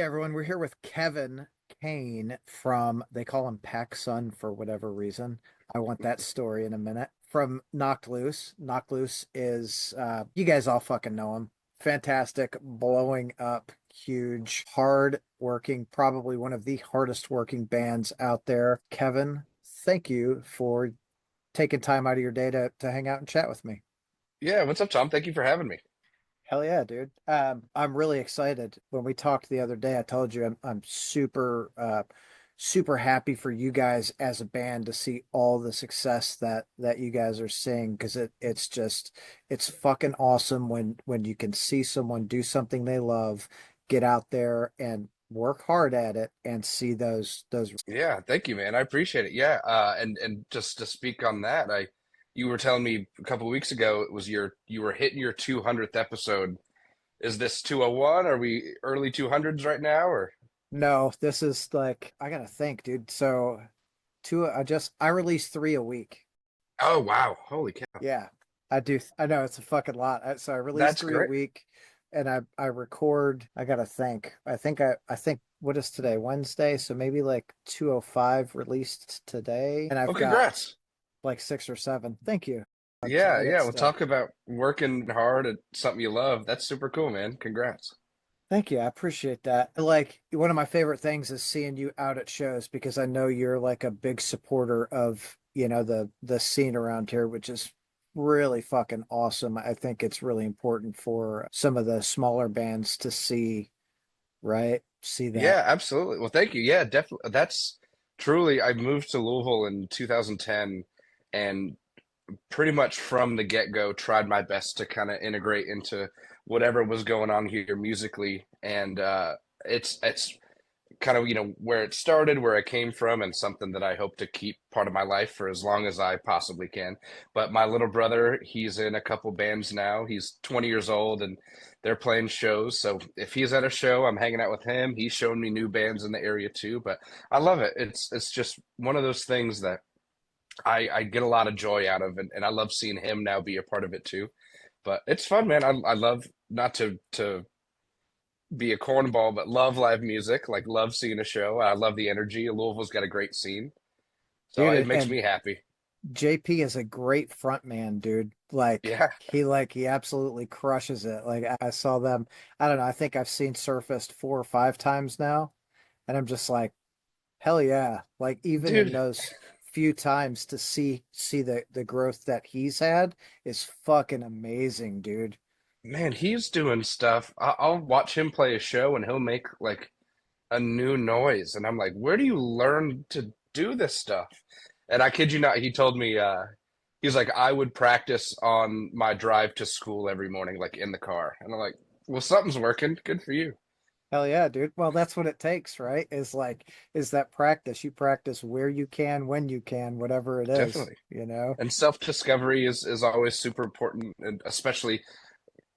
Hey everyone, we're here with Kevin Kaine from, they call him Pac Sun for whatever reason. I want that story in a minute. From Knocked Loose. Knocked Loose is, you guys all fucking know him. Fantastic, blowing up, huge, hard working, probably one of the hardest working bands out there. Kevin, thank you for taking time out of your day to hang out and chat with me. Yeah, what's up, Tom? Thank you for having me. Hell yeah, dude. I'm really excited. When we talked the other day, I told you I'm super super happy for you guys as a band to see all the success that you guys are seeing because it's fucking awesome when you can see someone do something they love, get out there and work hard at it and see those. Yeah, thank you, man. I appreciate it. Yeah, and just to speak on that, you were telling me a couple of weeks ago it was you were hitting your 200th episode. Is this 201? Are we early 200s right now, or? No, this is like I gotta think, dude. So two I release three a week. Oh, wow. Holy cow. Yeah, I do. I know it's a fucking lot. So I release That's three a great. week, and I record. I gotta think. I think what is today? Wednesday. So maybe like 205 released today, and I've Well, got congrats. like six or seven. Thank you. To Yeah, edit yeah. We'll stuff. talk about working hard at something you love. That's super cool, man. Congrats. Thank you. I appreciate that. Like one of my favorite things is seeing you out at shows because I know you're like a big supporter of, the scene around here, which is really fucking awesome. I think it's really important for some of the smaller bands to see, right? See that. Yeah, absolutely. Well, thank you. Yeah, definitely. That's truly, I moved to Louisville in 2010, and pretty much from the get-go tried my best to kind of integrate into whatever was going on here musically. And it's kind of, where it started, where I came from, and something that I hope to keep part of my life for as long as I possibly can. But my little brother, he's in a couple bands now. He's 20 years old and they're playing shows. So if he's at a show, I'm hanging out with him. He's showing me new bands in the area too. But I love it. It's just one of those things that I get a lot of joy out of, and I love seeing him now be a part of it too. But it's fun, man. I love not to be a cornball, but love live music. Like love seeing a show. I love the energy. Louisville's got a great scene, so it Dude, makes and me happy. JP is a great front man, dude. Yeah, He absolutely crushes it. Like I saw them, I don't know, I think I've seen Surfaced four or five times now, and I'm just like, hell yeah. Like even in dude, those few times to see the growth that he's had is fucking amazing, dude. man, he's doing stuff. I'll watch him play a show, and he'll make like a new noise, and I'm like, where do you learn to do this stuff? And I kid you not, he told me, he's like, I would practice on my drive to school every morning, like in the car. And I'm like, well, something's working. Good for you. Hell yeah, dude. Well, that's what it takes, right? Is that practice. You practice where you can, when you can, whatever it is, Definitely. you know? And self-discovery is always super important, and especially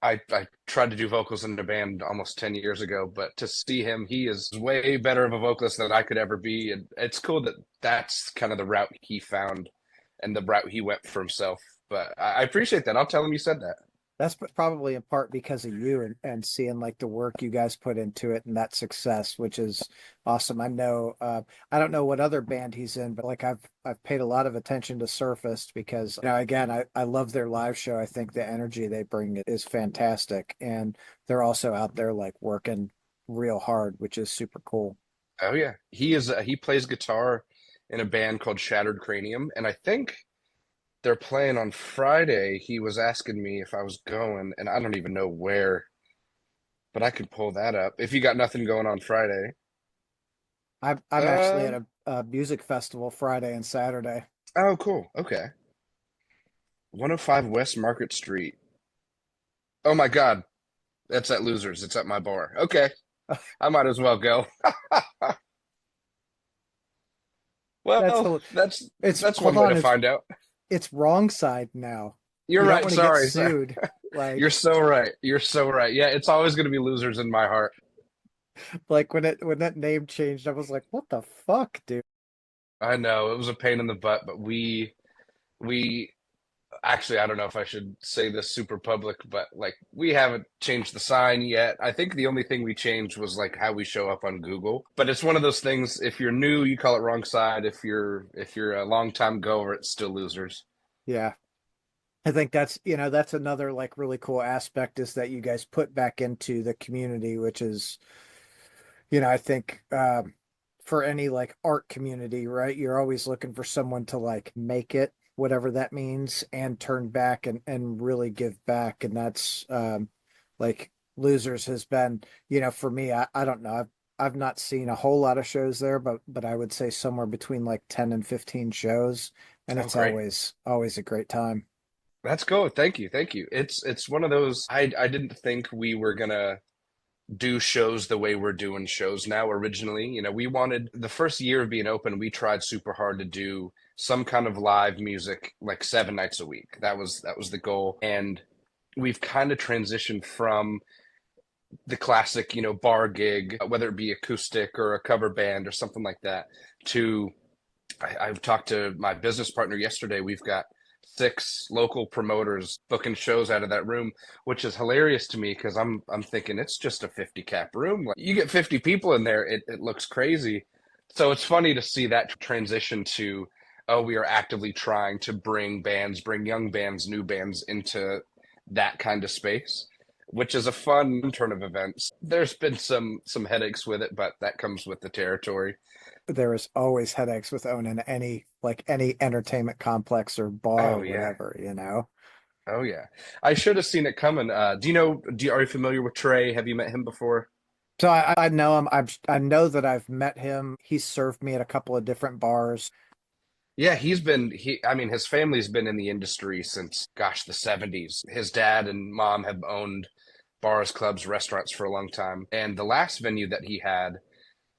I tried to do vocals in a band almost 10 years ago, but to see him, he is way better of a vocalist than I could ever be. And it's cool that that's kind of the route he found and the route he went for himself. But I appreciate that. I'll tell him you said that. That's probably in part because of you and seeing like the work you guys put into it and that success, which is awesome. I know, I don't know what other band he's in, but like I've paid a lot of attention to Surfaced because, again, I love their live show. I think the energy they bring is fantastic. And they're also out there like working real hard, which is super cool. Oh yeah, he plays guitar in a band called Shattered Cranium, and I think they're playing on Friday. He was asking me if I was going, and I don't even know where, but I could pull that up. If you got nothing going on Friday. I'm actually at Uh, a music festival Friday and Saturday. oh, cool. Okay. 105 West Market Street. Oh my God, that's at Losers. It's at my bar. Okay, I might as well go. That's Well, the it's that's hold one way on, to find out. it's wrong side now. You're You don't right. want to get Sorry, sorry. sued. You're Like so right. You're so right. Yeah, it's always going to be Losers in my heart. like when that name changed, I was like, what the fuck, dude? I know it was a pain in the butt, but we Actually, I don't know if I should say this super public, but like we haven't changed the sign yet. I think the only thing we changed was like how we show up on Google. But it's one of those things, if you're new, you call it wrong side. If you're a long time goer, it's still losers. Yeah. I think that's, that's another like really cool aspect is that you guys put back into the community, which is, I think for any like art community, right? You're always looking for someone to like make it, whatever that means, and turn back and really give back. And that's like Losers has been, for me, I don't know. I've not seen a whole lot of shows there, but I would say somewhere between like 10 and 15 shows, and Oh, it's great. always a great time. That's cool. Thank you. Thank you. It's one of those I didn't think we were gonna do shows the way we're doing shows now originally. We wanted the first year of being open, we tried super hard to do some kind of live music like 7 nights a week. That was the goal. And we've kind of transitioned from the classic, bar gig, whether it be acoustic or a cover band or something like that, to I've talked to my business partner yesterday. We've got six local promoters booking shows out of that room, which is hilarious to me because I'm thinking it's just a 50 cap room. Like, you get 50 people in there, it looks crazy. So it's funny to see that transition to, oh, we are actively trying to bring young bands, new bands into that kind of space, which is a fun turn of events. There's been some headaches with it, but that comes with the territory. There is always headaches with owning any entertainment complex or bar or Oh yeah. whatever. Oh yeah, I should have seen it coming. Are you familiar with Trey? Have you met him before? So I know him. I know that I've met him. He's served me at a couple of different bars. Yeah, I mean, his family's been in the industry since, gosh, the 70s. His dad and mom have owned bars, clubs, restaurants for a long time. And the last venue that he had,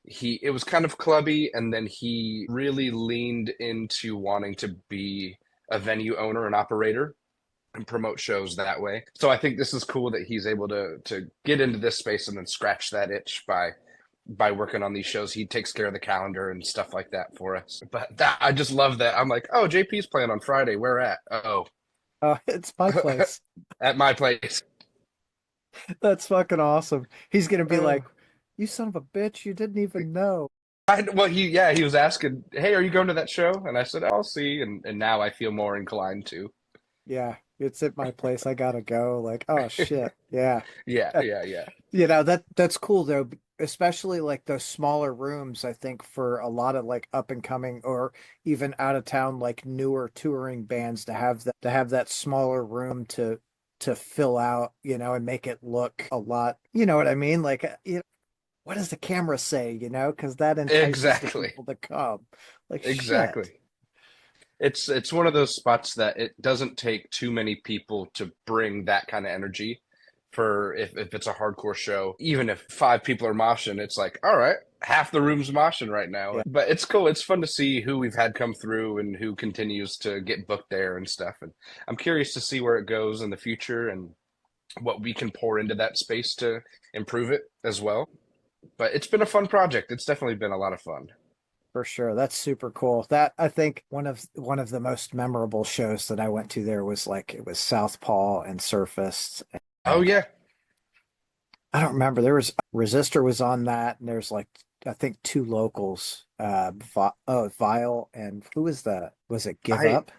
it was kind of clubby, and then he really leaned into wanting to be a venue owner and operator and promote shows that way. So I think this is cool that he's able to get into this space and then scratch that itch by working on these shows. He takes care of the calendar and stuff like that for us. But I just love that. I'm like, oh, JP's playing on Friday. Where at? Oh, It's my place. at my place. That's fucking awesome. He's gonna be Uh, like, "You son of a bitch, you didn't even know." well, he was asking, hey, are you going to that show? And I said, I'll see. And now I feel more inclined to. Yeah, it's at my place. I gotta go. Like, oh shit. Yeah. Yeah, yeah, yeah. That's cool though, especially like those smaller rooms, I think for a lot of like up and coming or even out of town like newer touring bands to have that smaller room to fill out, and make it look a lot, you know what I mean? Like what does the camera say, Because that entices the Exactly. people to come. Like shit. Exactly. It's one of those spots that it doesn't take too many people to bring that kind of energy for if it's a hardcore show. Even if five people are moshing, it's like, all right, half the room's moshing right now. Yeah, But it's cool. It's fun to see who we've had come through and who continues to get booked there and stuff. And I'm curious to see where it goes in the future and what we can pour into that space to improve it as well. But it's been a fun project. It's definitely been a lot of fun. for sure. That's super cool. That I think one of the most memorable shows that I went to there was like it was Southpaw and Surfaced. Oh And yeah, I don't remember. There was Resistor was on that, and there's like I think two locals, Vile and who was that? Was it Give I Up?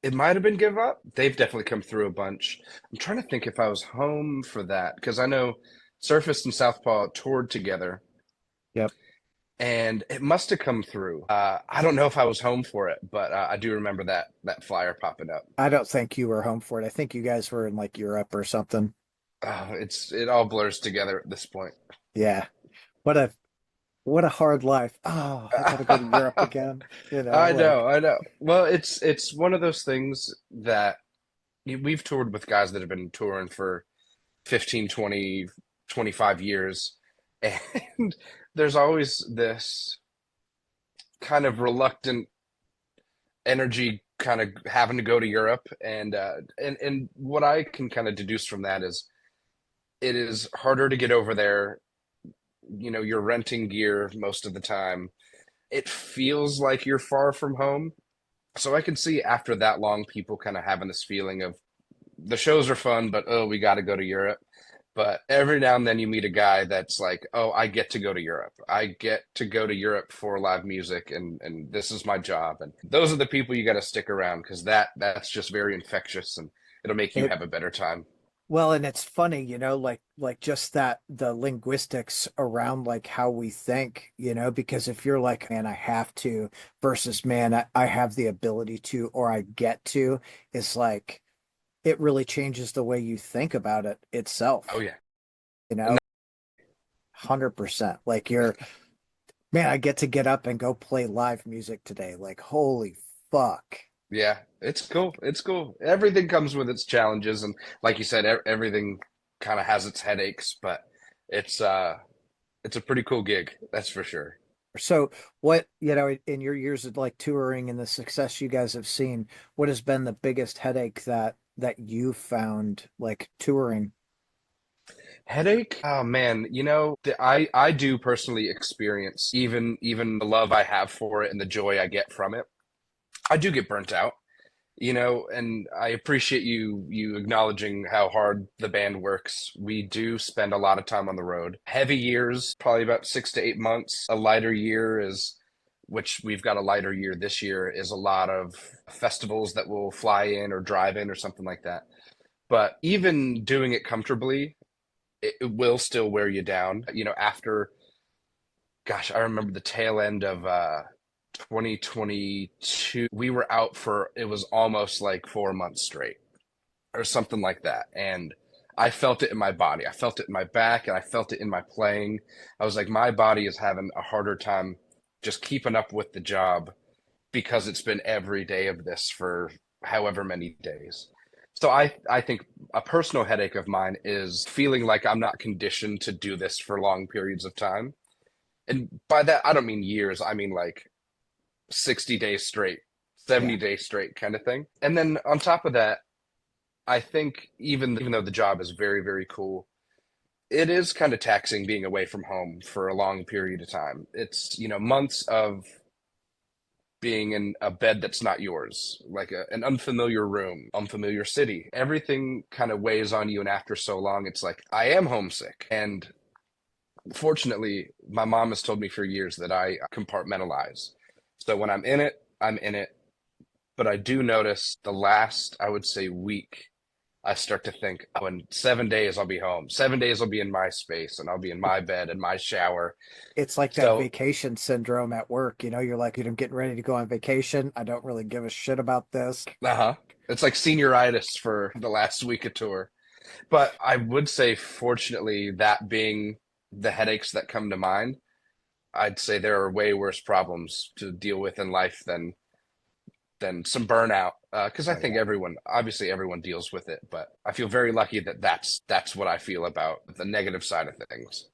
it might have been Give Up. They've definitely come through a bunch. I'm trying to think if I was home for that because I know Surface and Southpaw toured together, Yep. and it must have come through. I don't know if I was home for it, but I do remember that flyer popping up. I don't think you were home for it. I think you guys were in like Europe or something. It all blurs together at this point. Yeah. What a what a hard life. Oh, I gotta go to Europe again. I Like know, I know. Well, it's one of those things that we've toured with guys that have been touring for 15, 20, 25 years, and there's always this kind of reluctant energy kind of having to go to Europe and what I can kind of deduce from that is it is harder to get over there. You're renting gear most of the time. It feels like you're far from home. So I can see after that long, people kind of having this feeling of the shows are fun, but oh, we got to go to Europe. But every now and then you meet a guy that's like, oh, I get to go to Europe. I get to go to Europe for live music, and this is my job. And those are the people you got to stick around because that's just very infectious, and it'll make you It have a better time. Well, and it's funny, like just that the linguistics around like how we think, because if you're like, man, I have to versus man, I have the ability to or I get to, it's like it really changes the way you think about it Oh itself, yeah. you And know, 100%. Like you're, man, I get up and go play live music today. Like, holy fuck. yeah, it's cool. It's cool. Everything comes with its challenges, and like you said, everything kind of has its headaches, but it's uh it's a pretty cool gig, that's for sure. So what, in your years of like touring and the success you guys have seen, what has been the biggest headache that you found like touring? Headache? Oh man, I do personally experience even the love I have for it and the joy I get from it. I do get burnt out, and I appreciate you acknowledging how hard the band works. We do spend a lot of time on the road. Heavy years, probably about 6 to 8 months. A lighter year is, which we've got a lighter year this year, is a lot of festivals that will fly in or drive in or something like that. But even doing it comfortably, it will still wear you down. After, gosh, I remember the tail end of 2022, we were out for, it was almost like 4 months straight or something like that. And I felt it in my body. I felt it in my back and I felt it in my playing. I was like, my body is having a harder time just keeping up with the job because it's been every day of this for however many days. So I think a personal headache of mine is feeling like I'm not conditioned to do this for long periods of time. And by that, I don't mean years. I mean like 60 days straight, Yeah. 70 days straight kind of thing. And then on top of that, I think even though the job is very, very cool, it is kind of taxing being away from home for a long period of time. It's, months of being in a bed that's not yours, like an unfamiliar room, unfamiliar city. Everything kind of weighs on you. And after so long, it's like, I am homesick. And fortunately, my mom has told me for years that I compartmentalize. So when I'm in it, I'm in it. But I do notice the last, I would say, week, I start to think, oh, in 7 days I'll be home. 7 days I'll be in my space and I'll be in my bed and my shower. It's like that So, vacation syndrome at work, you're like, I'm getting ready to go on vacation. I don't really give a shit about this. uh-huh. It's like senioritis for the last week of tour. But I would say, fortunately, that being the headaches that come to mind, I'd say there are way worse problems to deal with in life than some burnout. Because I Oh think yeah. obviously, everyone deals with it. But I feel very lucky that that's what I feel about the negative side of things.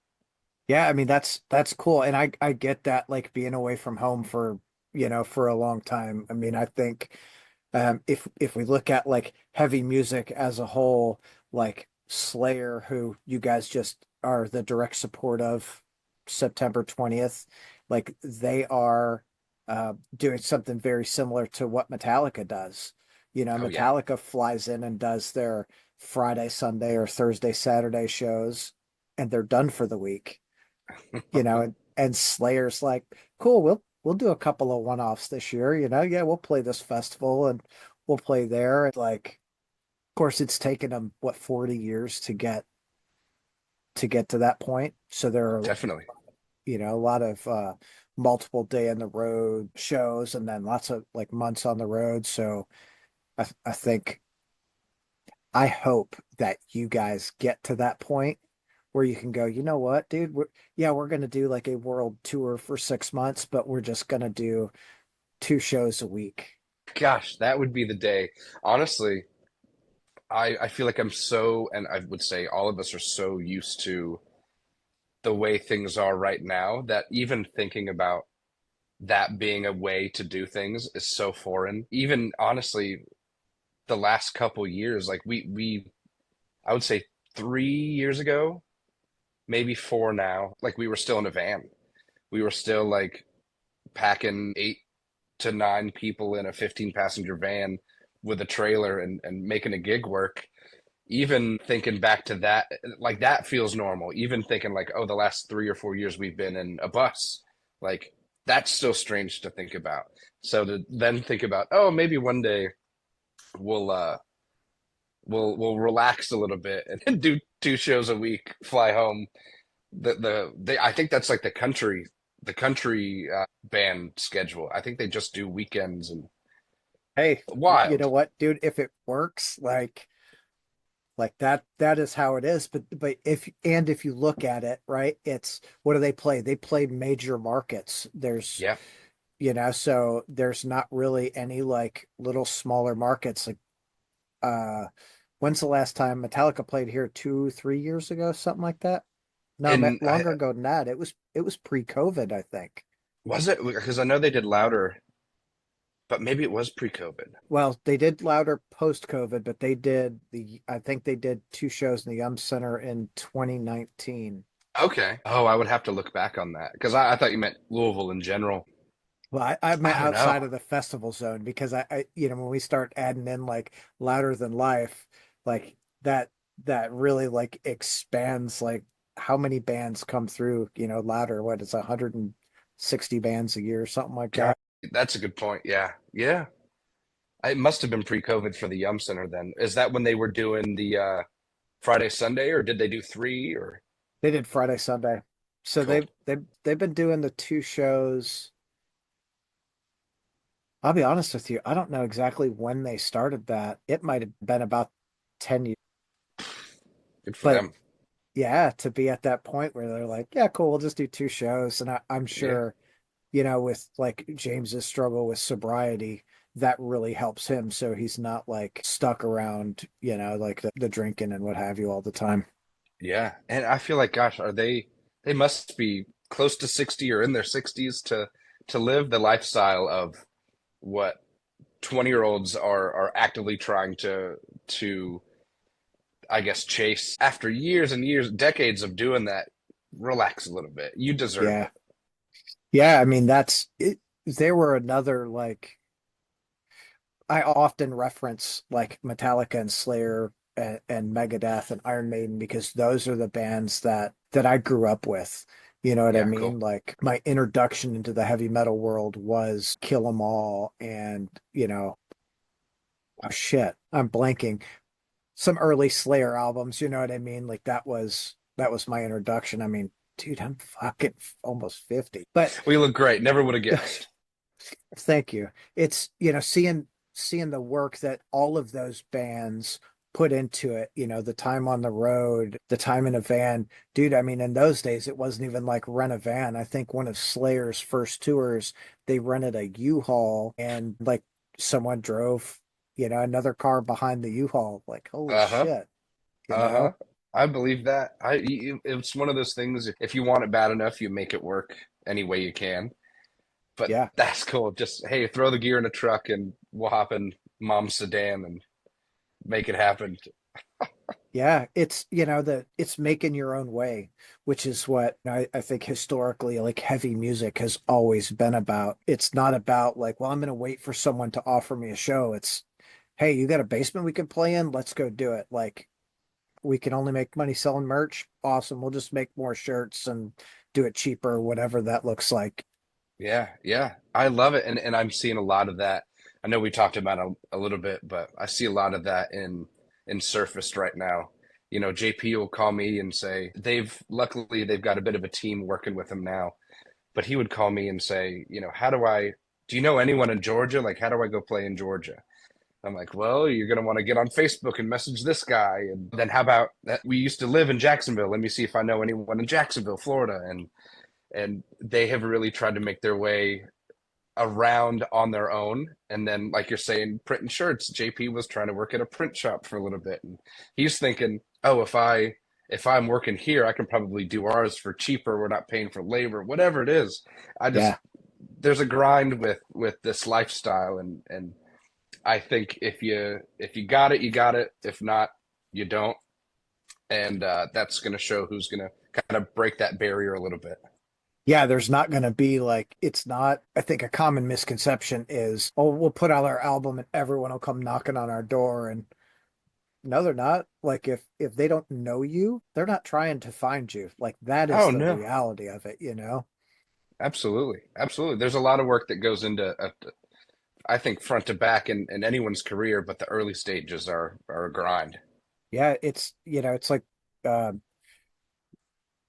Yeah, I mean that's cool. And I get that like being away from home for, for a long time. I mean, I think if we look at like heavy music as a whole, like Slayer, who you guys just are the direct support of September 20th, like they are doing something very similar to what Metallica does. Oh yeah. Metallica flies in and does their Friday, Sunday, or Thursday, Saturday shows, and they're done for the week. And Slayer's like, cool, we'll do a couple of one-offs this year, yeah, we'll play this festival and we'll play there. And like, of course, it's taken them what 40 years to get to that point. So there are, Definitely. a lot of multiple day on the road shows and then lots of like months on the road. So I think I hope that you guys get to that point where you can go, you know what, dude, we're going to do like a world tour for 6 months, but we're just going to do two shows a week. Gosh, that would be the day. Honestly, I feel like I'm so, and I would say all of us are so used to the way things are right now that even thinking about that being a way to do things is so foreign. Even honestly, the last couple years, like I would say 3 years ago, maybe four now, like we were still in a van. We were still like packing 8 to nine people in a 15 passenger van with a trailer and making a gig work. Even thinking back to that, like that feels normal. Even thinking like, oh, the last 3 or 4 years we've been in a bus, like that's still strange to think about. So to then think about, oh, maybe one day we'll we'll relax a little bit and do 2 shows a week, fly home. I think that's like the country band schedule. I think they just do weekends and Hey, you know wild. what, dude? If it works, like that is how it is. But if you look at it, right, it's what do they play? They play major markets. There's Yeah. so there's not really any like little smaller markets. Like uh when's the last time Metallica played here? 2, 3 years ago, something like that? No, And longer ago than that. It was pre-COVID, I think. was it because I know they did louder, but maybe it was pre-COVID. Well, they did louder post-COVID, but I think they did 2 shows in the Center in 2019. Okay. Oh, I would have to look back on that because I thought you meant Louisville in general. Well, I meant I don't outside know. of the festival zone because when we start adding in like louder than life, like that really like expands like how many bands come through, louder. What it's 160 bands a year or something like God, that. that's a good point. Yeah. Yeah. It must have been pre-COVID for the Yum Center then. Is that when they were doing the Friday, Sunday, or did they do three or They did Friday, Sunday. So cool? they've been doing the 2 shows. I'll be honest with you, I don't know exactly when they started that. It might have been about 10 years. Good for But them. yeah, to be at that point where they're like, yeah, cool, we'll just do 2 shows. And I'm Yeah. sure, with like James's struggle with sobriety, that really helps him. So he's not like stuck around, like the drinking and what have you all the time. Yeah. And I feel like, gosh, they must be close to 60 or in their 60s to live the lifestyle of what 20-year-olds are actively trying to I guess chase after years and years, decades of doing that. Relax a little bit. You deserve Yeah. it. Yeah. I mean, that's it. There were another like, I often reference like Metallica and Slayer and Megadeth and Iron Maiden because those are the bands that I grew up with. You know what I Yeah, mean? cool. Like my introduction into the heavy metal world was Kill 'Em All and, oh shit, I'm blanking. Some early Slayer albums, you know what I mean? Like that was my introduction. I mean, dude, I'm fucking almost 50. But We look great. Never would have guessed. thank you. It's, seeing the work that all of those bands put into it, the time on the road, the time in a van. Dude, I mean, in those days it wasn't even like rent a van. I think one of Slayer's first tours, they rented a U-Haul and like someone drove, another car behind the U-Haul. Like, holy Uh-huh. shit, you Uh-huh. know? I believe that. It's one of those things. If you want it bad enough, you make it work any way you can. But Yeah. that's cool. Just hey, throw the gear in a truck and we'll hop in mom's sedan and make it happen. Yeah, it's it's making your own way, which is what I think historically like heavy music has always been about. It's not about like, well, I'm gonna wait for someone to offer me a show. It's, hey, you got a basement we can play in? Let's go do it. Like we can only make money selling merch. Awesome. We'll just make more shirts and do it cheaper, whatever that looks like. Yeah, yeah. I love it. And I'm seeing a lot of that. I know we talked about it a little bit, but I see a lot of that in Surfaced right now. JP will call me and say they've got a bit of a team working with him now, but he would call me and say, do you know anyone in Georgia? Like, how do I go play in Georgia? I'm like, well, you're going to want to get on Facebook and message this guy. And then how about that? We used to live in Jacksonville. Let me see if I know anyone in Jacksonville, Florida. And they have really tried to make their way around on their own. And then, like you're saying, printing shirts. JP was trying to work at a print shop for a little bit, and he's thinking, oh, if I'm working here, I can probably do ours for cheaper. We're not paying for labor, whatever it is. I just Yeah. there's a grind with this lifestyle, and I think if you got it, you got it. If not, you don't, and that's going to show who's going to kind of break that barrier a little bit. Yeah, there's not going to be like, it's not, I think a common misconception is, oh, we'll put out our album and everyone will come knocking on our door. And no, they're not. Like, if they don't know you, they're not trying to find you. Like, that is Oh the no, reality of it, you know? absolutely, absolutely. There's a lot of work that goes into, I think, front to back in anyone's career, but the early stages are a grind. Yeah, it's like, uh,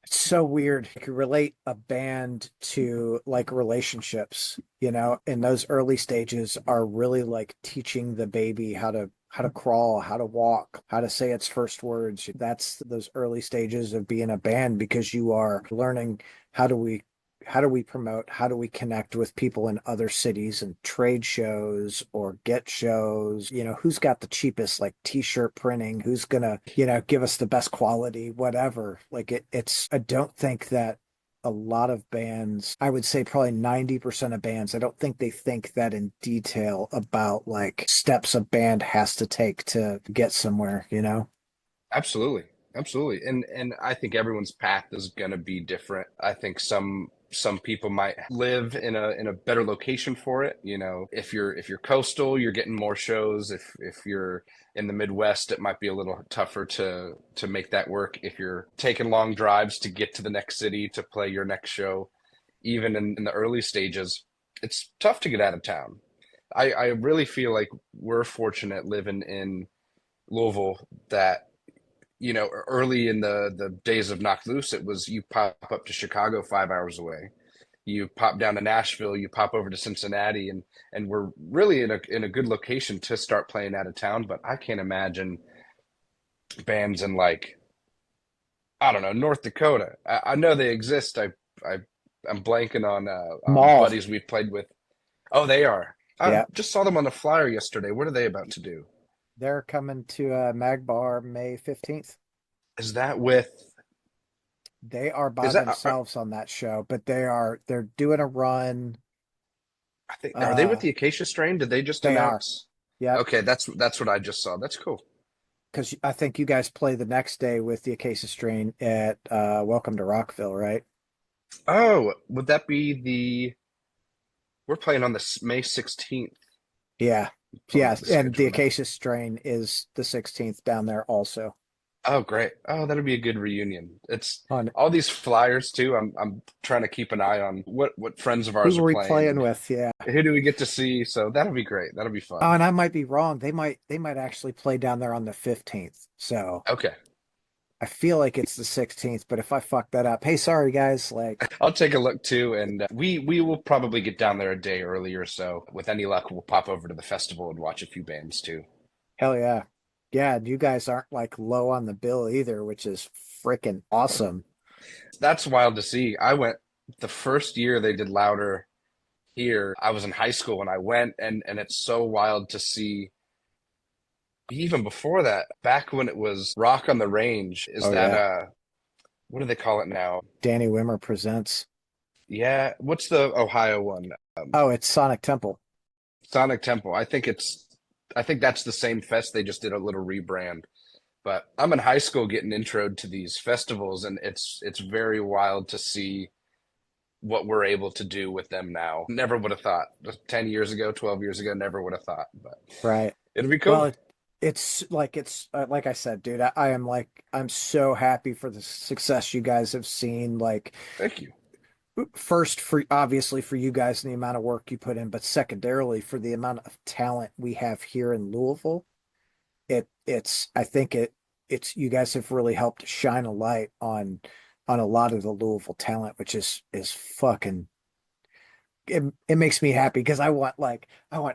it's so weird. You can relate a band to like relationships, and those early stages are really like teaching the baby how to crawl, how to walk, how to say its first words. That's those early stages of being a band because you are learning how do we how do we promote, how do we connect with people in other cities and trade shows or get shows, who's got the cheapest like t-shirt printing, who's gonna, give us the best quality, whatever. Like it's I don't think that a lot of bands, I would say probably 90% of bands, I don't think they think that in detail about like steps a band has to take to get somewhere, you know? Absolutely. Absolutely. And I think everyone's path is going to be different. I think some people might live in a better location for it. You know, if you're coastal, you're getting more shows. If you're in the Midwest, it might be a little tougher to make that work. If you're taking long drives to get to the next city to play your next show, even in the early stages, it's tough to get out of town. I really feel like we're fortunate living in Louisville that early in the days of Knocked Loose, it was you pop up to Chicago 5 hours away. You pop down to Nashville, you pop over to Cincinnati, and we're really in a good location to start playing out of town. But I can't imagine bands in like I don't know North Dakota. I know they exist. I I'm blanking on Mall. buddies we've played with. Oh, they are. I Yeah. just saw them on the flyer yesterday. What are they about to do? They're coming to Magbar May 15th. Is that with? They are by Is that? themselves on that show, but they're doing a run. I think are they with Uh the Acacia Strain? Did they just they are. announce? Yep. Okay, that's what I just saw. That's cool. Because I think you guys play the next day with the Acacia Strain at Welcome to Rockville, right? Oh, would that be the? We're playing on the May 16th. Yeah. Pulling up Yes. the And the schedule now. Acacia Strain is the 16th down there also. Oh, great. Oh, that'll be a good reunion. It's On all these flyers too. I'm trying to keep an eye on what friends of who ours are were we playing playing and with? Yeah. who do we get to see. So that'll be great. That'll be Oh, fun. and I might be wrong. They might actually play down there on the 15th. So Okay. I feel like it's the 16th, but if I fuck that up, hey, sorry guys. Like, I'll take a look too, and we will probably get down there a day earlier. So with any luck, we'll pop over to the festival and watch a few bands too. hell yeah. Yeah, and you guys aren't like low on the bill either, which is freaking awesome. That's wild to see. I went the first year they did Louder here. I was in high school when I went, and it's so wild to see. Even before that, back when it was Rock on the Range, is Oh that yeah. what do they call it now? Danny Wimmer presents. Yeah, what's the Ohio one? Oh, it's Sonic Temple. Sonic Temple. I think that's the same fest. They just did a little rebrand. But I'm in high school getting introed to these festivals, and it's very wild to see what we're able to do with them now. Never would have thought. Just 10 years ago, 12 years ago, never would have thought. But Right. it'll be Well, cool. it's like I said, dude, I am like I'm so happy for the success you guys have seen. Like Thank you. first for obviously for you guys and the amount of work you put in, but secondarily for the amount of talent we have here in Louisville. It's I think it's you guys have really helped shine a light on a lot of the Louisville talent, which is fucking it makes me happy because I want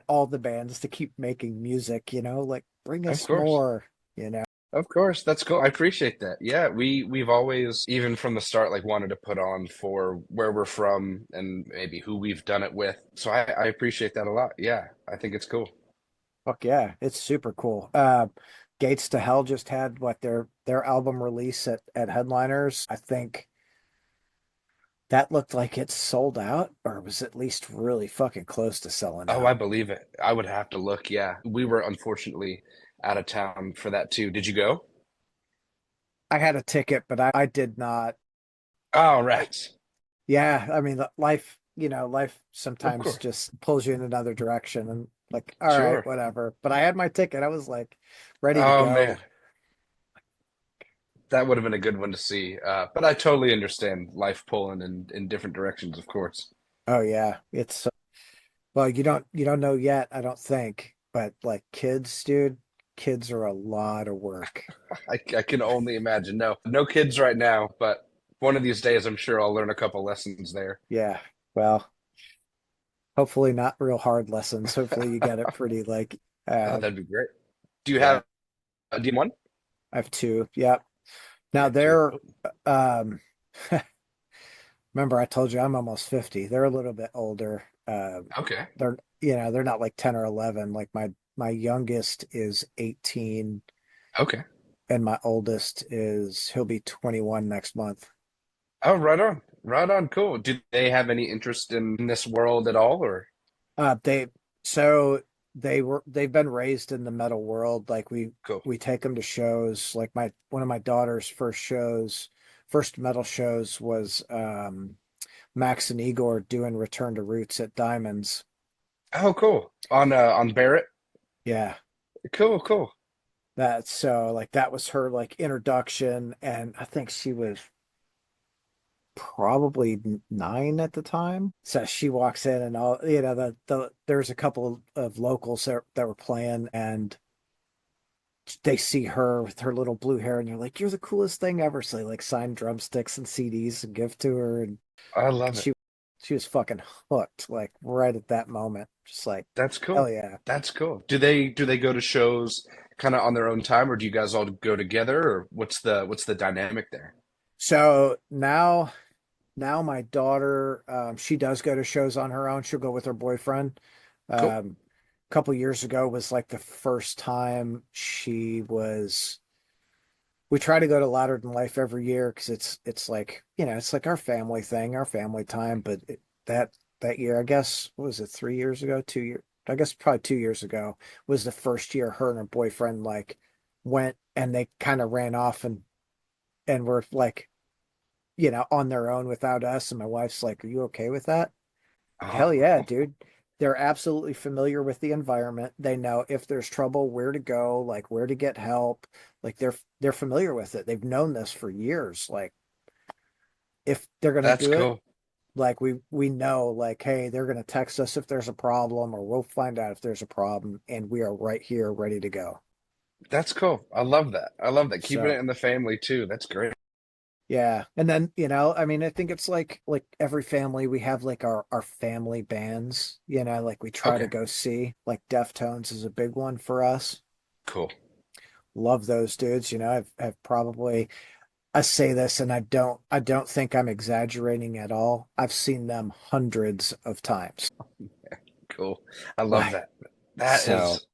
all the bands to keep making music, like bring Of us course. more. Of course. That's cool. I appreciate that. Yeah, we've always, even from the start, like wanted to put on for where we're from and maybe who we've done it with. So I appreciate that a lot. Yeah, I think it's cool. Fuck yeah, it's super cool. Gates to Hell just had what their album release at Headliners. I think that looked like it's sold out or was at least really fucking close to selling Oh, I out. believe it. I would have to look. Yeah. We were unfortunately out of town for that too. Did you go? I had a ticket, but I did not. Oh, I right. Yeah, I mean, life, life Of sometimes course. just pulls you in another direction and like, all right, Sure. whatever. But I had my ticket. I was like ready to Oh go. man, that would have been a good one to see. But I totally understand life pulling in different directions, of course. Oh yeah, it's well, you don't know yet, I don't think, but like kids, dude, kids are a lot of work. I can only imagine. No, no kids right now, but one of these days, I'm sure I'll learn a couple lessons there. Yeah. Well, hopefully not real hard lessons. Hopefully you get it pretty like Oh, uh that'd be great. Do you yeah, have a DM1? I have two. Yep. You Now have two. they're um remember I told you I'm almost 50. They're a little bit older. Okay. They're not like 10 or 11. Like my youngest is 18 Okay. and my oldest is he'll be 21 next month. Oh, right on. Right on. Cool. Do they have any interest in this world at all, or They so they've been raised in the metal world. Like cool? we take them to shows. Like my one of my daughter's first metal shows was Max and Igor doing Return to Roots at Diamonds. Oh, cool. On Barrett. Yeah, Cool, cool. that was her like introduction, and I think she was probably 9 at the time. So she walks in and all there's a couple of locals that were playing and they see her with her little blue hair and they're like, "You're the coolest thing ever." So they like sign drumsticks and CDs and give to her, and I love it. she was fucking hooked like right at that moment. Just like, That's hell cool. yeah. That's cool. Do they go to shows kind of on their own time, or do you guys all go together, or what's the dynamic there? So now my daughter, she does go to shows on her own. She'll go with her boyfriend. Cool. A couple years ago was like the first time she was. We try to go to Louder Than Life every year because it's like it's like our family thing, our family time. But that year, I guess, what was it, 3 years ago, 2 years? I guess probably 2 years ago was the first year her and her boyfriend like went and they kind of ran off and were like on their own without us. And my wife's like, "Are you okay with that?" Hell yeah, Oh, dude. They're absolutely familiar with the environment. They know if there's trouble, where to go, like where to get help. Like they're familiar with it. They've known this for years. Like if they're gonna that's do it, cool. like we know, like, hey, they're gonna text us if there's a problem, or we'll find out if there's a problem, and we are right here ready to go. That's cool. I love that. I love that. Keeping it So in the family too. That's great. yeah. And then, I mean, I think it's like every family, we have like our family bands, like we try to Okay. go see. Like Deftones is a big one for us. Cool. Love those dudes. I've probably I say this and I don't think I'm exaggerating at all. I've seen them hundreds of times. Cool. I love Like that. That so is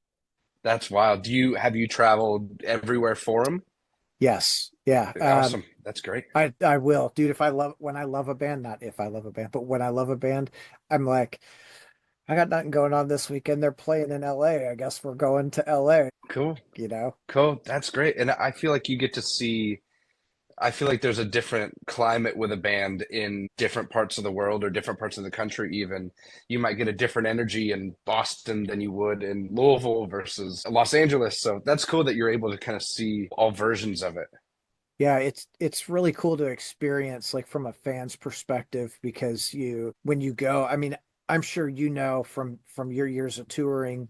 that's wild. Have you traveled everywhere for them? yes. Yeah. Awesome. That's great. I will, dude, if I love when I love a band, not if I love a band, but when I love a band, I'm like, I got nothing going on this weekend. They're playing in LA. I guess we're going to LA, Cool. you know? Cool. That's great. And I feel like you get to see I feel like there's a different climate with a band in different parts of the world or different parts of the country even. You might get a different energy in Boston than you would in Louisville versus Los Angeles. So that's cool that you're able to kind of see all versions of it. Yeah, it's really cool to experience like from a fan's perspective because when you go, I mean, I'm sure from your years of touring,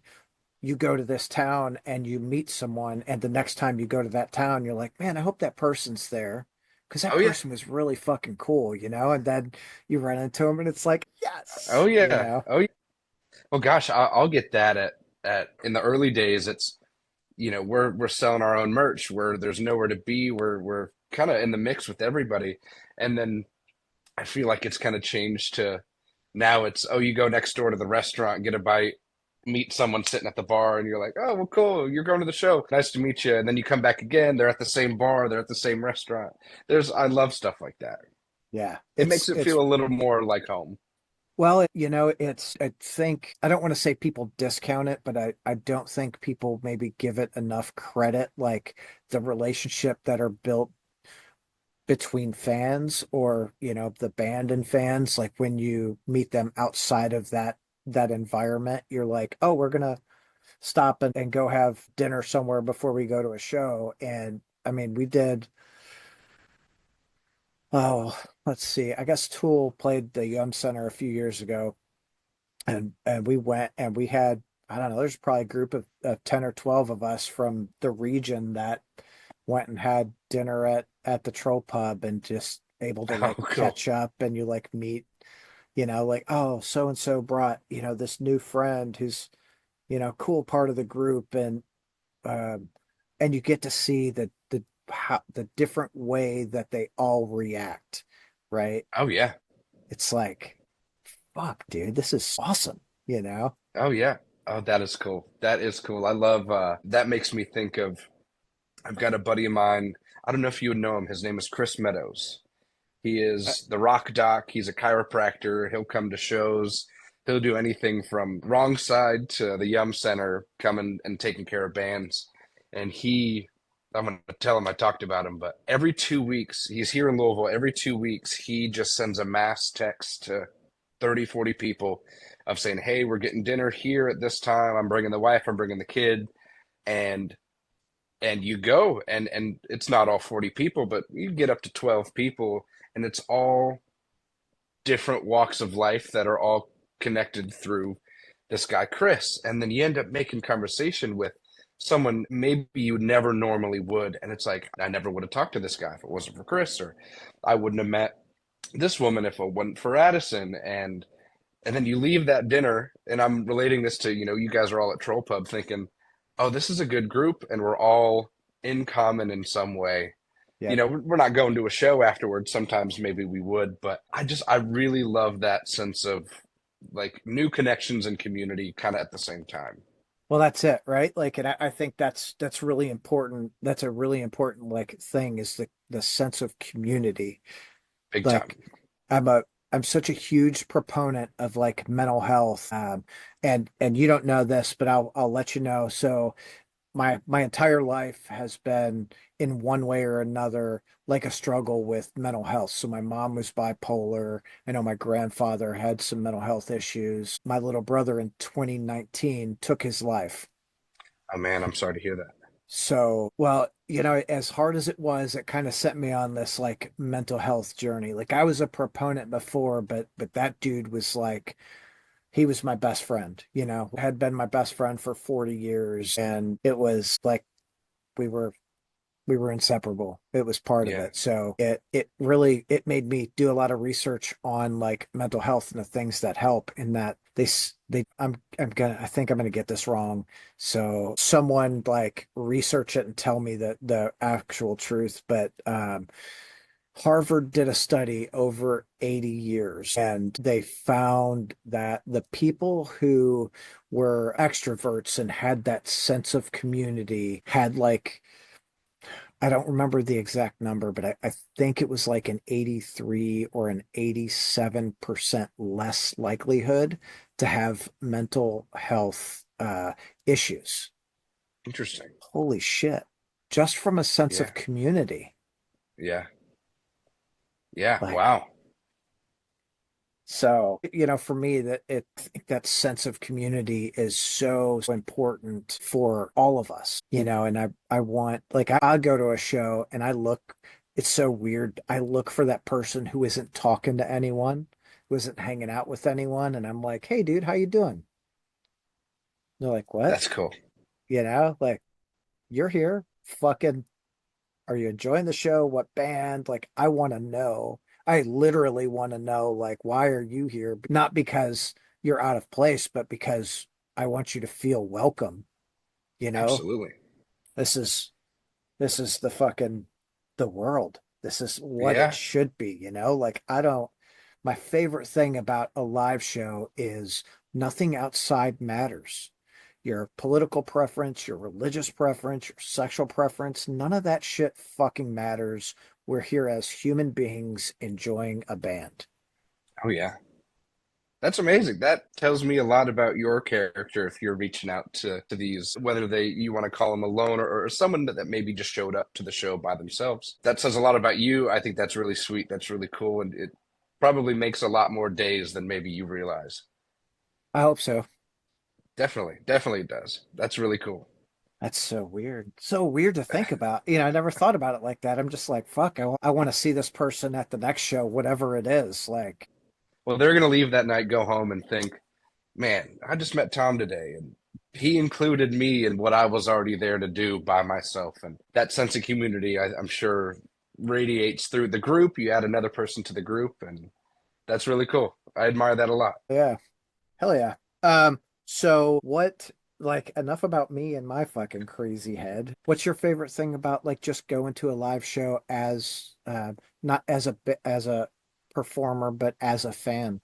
you go to this town and you meet someone, and the next time you go to that town, you're like, man, I hope that person's there because that Oh yeah. person was really fucking cool, and then you run into them and it's like, Oh yes, yeah. Oh yeah. Well gosh, I'll get that at in the early days it's we're selling our own merch where there's nowhere to be. We're kind of in the mix with everybody. And then I feel like it's kind of changed to now it's, oh, you go next door to the restaurant, get a bite, meet someone sitting at the bar, and you're like, oh, well, cool, you're going to the show. Nice to meet you. And then you come back again, they're at the same bar, they're at the same restaurant. I love stuff like that. yeah, It makes it it's feel a little more like home. well, I think I don't want to say people discount it, but I don't think people maybe give it enough credit, like the relationship that are built between fans or, you know, the band and fans. Like when you meet them outside of that environment, you're like, oh, we're gonna stop and go have dinner somewhere before we go to a show. And I mean, we did, oh, let's see. I guess Tool played the Yum Center a few years ago, and we went and we had, I don't know, there's probably a group of 10 or 12 of us from the region that went and had dinner at the Troll Pub and just able to Oh, like cool. catch up and you like meet, you know, like, oh, so and so brought, you know, this new friend who's, you know, cool part of the group, um and you get to see the how the different way that they all react, right? Oh yeah. It's like, fuck, dude, this is awesome, you know? Oh yeah. Oh, that is cool. That is cool. I love that makes me think of I've got a buddy of mine. I don't know if you would know him. His name is Chris Meadows. He Uh, is the rock doc. He's a chiropractor. He'll come to shows. He'll do anything from Wrong Side to the Yum Center, coming and taking care of bands. And I'm going to tell him I talked about him, but every 2 weeks, he's here in Louisville. Every 2 weeks, he just sends a mass text to 30, 40 people of saying, hey, we're getting dinner here at this time. I'm bringing the wife, I'm bringing the kid. And you go and it's not all 40 people, but you get up to 12 people, and it's all different walks of life that are all connected through this guy Chris, and then you end up making conversation with someone maybe you never normally would, and it's like I never would have talked to this guy if it wasn't for Chris, or I wouldn't have met this woman if it wasn't for Addison. And then you leave that dinner, and I'm relating this to, you guys are all at Troll Pub thinking, oh, this is a good group, and we're all in common in some way. yep. We're not going to a show afterwards. Sometimes maybe we would, but I really love that sense of like new connections and community kind of at the same time. Well, that's it, right? Like, and I think that's really important. That's a really important like thing is the sense of community. Big time. Like, I'm a I'm such a huge proponent of like mental health. And you don't know this, but I'll let you know. So my entire life has been in one way or another like a struggle with mental health. So my mom was bipolar. I know my grandfather had some mental health issues. My little brother in 2019 took his life. Oh man, I'm sorry to hear that. So, well, you know, as hard as it was, it kind of set me on this like mental health journey. Like I was a proponent before, but that dude was like he was my best friend, you know, had been my best friend for 40 years and it was like we were we were inseparable. It was part of Yeah, it. So it really it made me do a lot of research on like mental health and the things that help in that they I think I'm gonna get this wrong. So someone like research it and tell me the actual truth. But Harvard did a study over 80 years and they found that the people who were extroverts and had that sense of community had like I don't remember the exact number, but I think it was like an 83 or an 87% less likelihood to have mental health issues. interesting. Holy shit. Just from a sense Yeah, of community. yeah, yeah. Like, Wow. so, you know, for me, I think that sense of community is so important for all of us, you know, and I want, like, I'll go to a show and it's so weird. I look for that person who isn't talking to anyone, who isn't hanging out with anyone. And I'm like, hey, dude, how you doing? They're like, what? That's cool. You know, like, you're here. Fucking are you enjoying the show? What band? Like, I want to know. I literally want to know, like, why are you here? Not because you're out of place, but because I want you to feel welcome. You know, Absolutely. this is this is the world. This is what it Yeah. should be, you know? Like, I don't, my favorite thing about a live show is nothing outside matters. Your political preference, your religious preference, your sexual preference, none of that shit fucking matters. We're here as human beings enjoying a band. Oh yeah. That's amazing. That tells me a lot about your character if you're reaching out to these, whether they you want to call them alone or someone that maybe just showed up to the show by themselves. That says a lot about you. I think that's really sweet. That's really cool. And it probably makes a lot more days than maybe you realize. I hope so. Definitely, definitely does. That's really cool. That's so weird. So weird to think about. I never thought about it like that. I'm just like, fuck, I want to see this person at the next show, whatever it is. Like, Well, they're gonna leave that night, go home, and think, man, I just met Tom today, and he included me in what I was already there to do by myself. And that sense of community, I'm sure, radiates through the group. You add another person to the group, and that's really cool. I admire that a lot. yeah, hell yeah. So what, like, enough about me and my fucking crazy head. What's your favorite thing about like just going to a live show as, not as as a performer, but as a fan?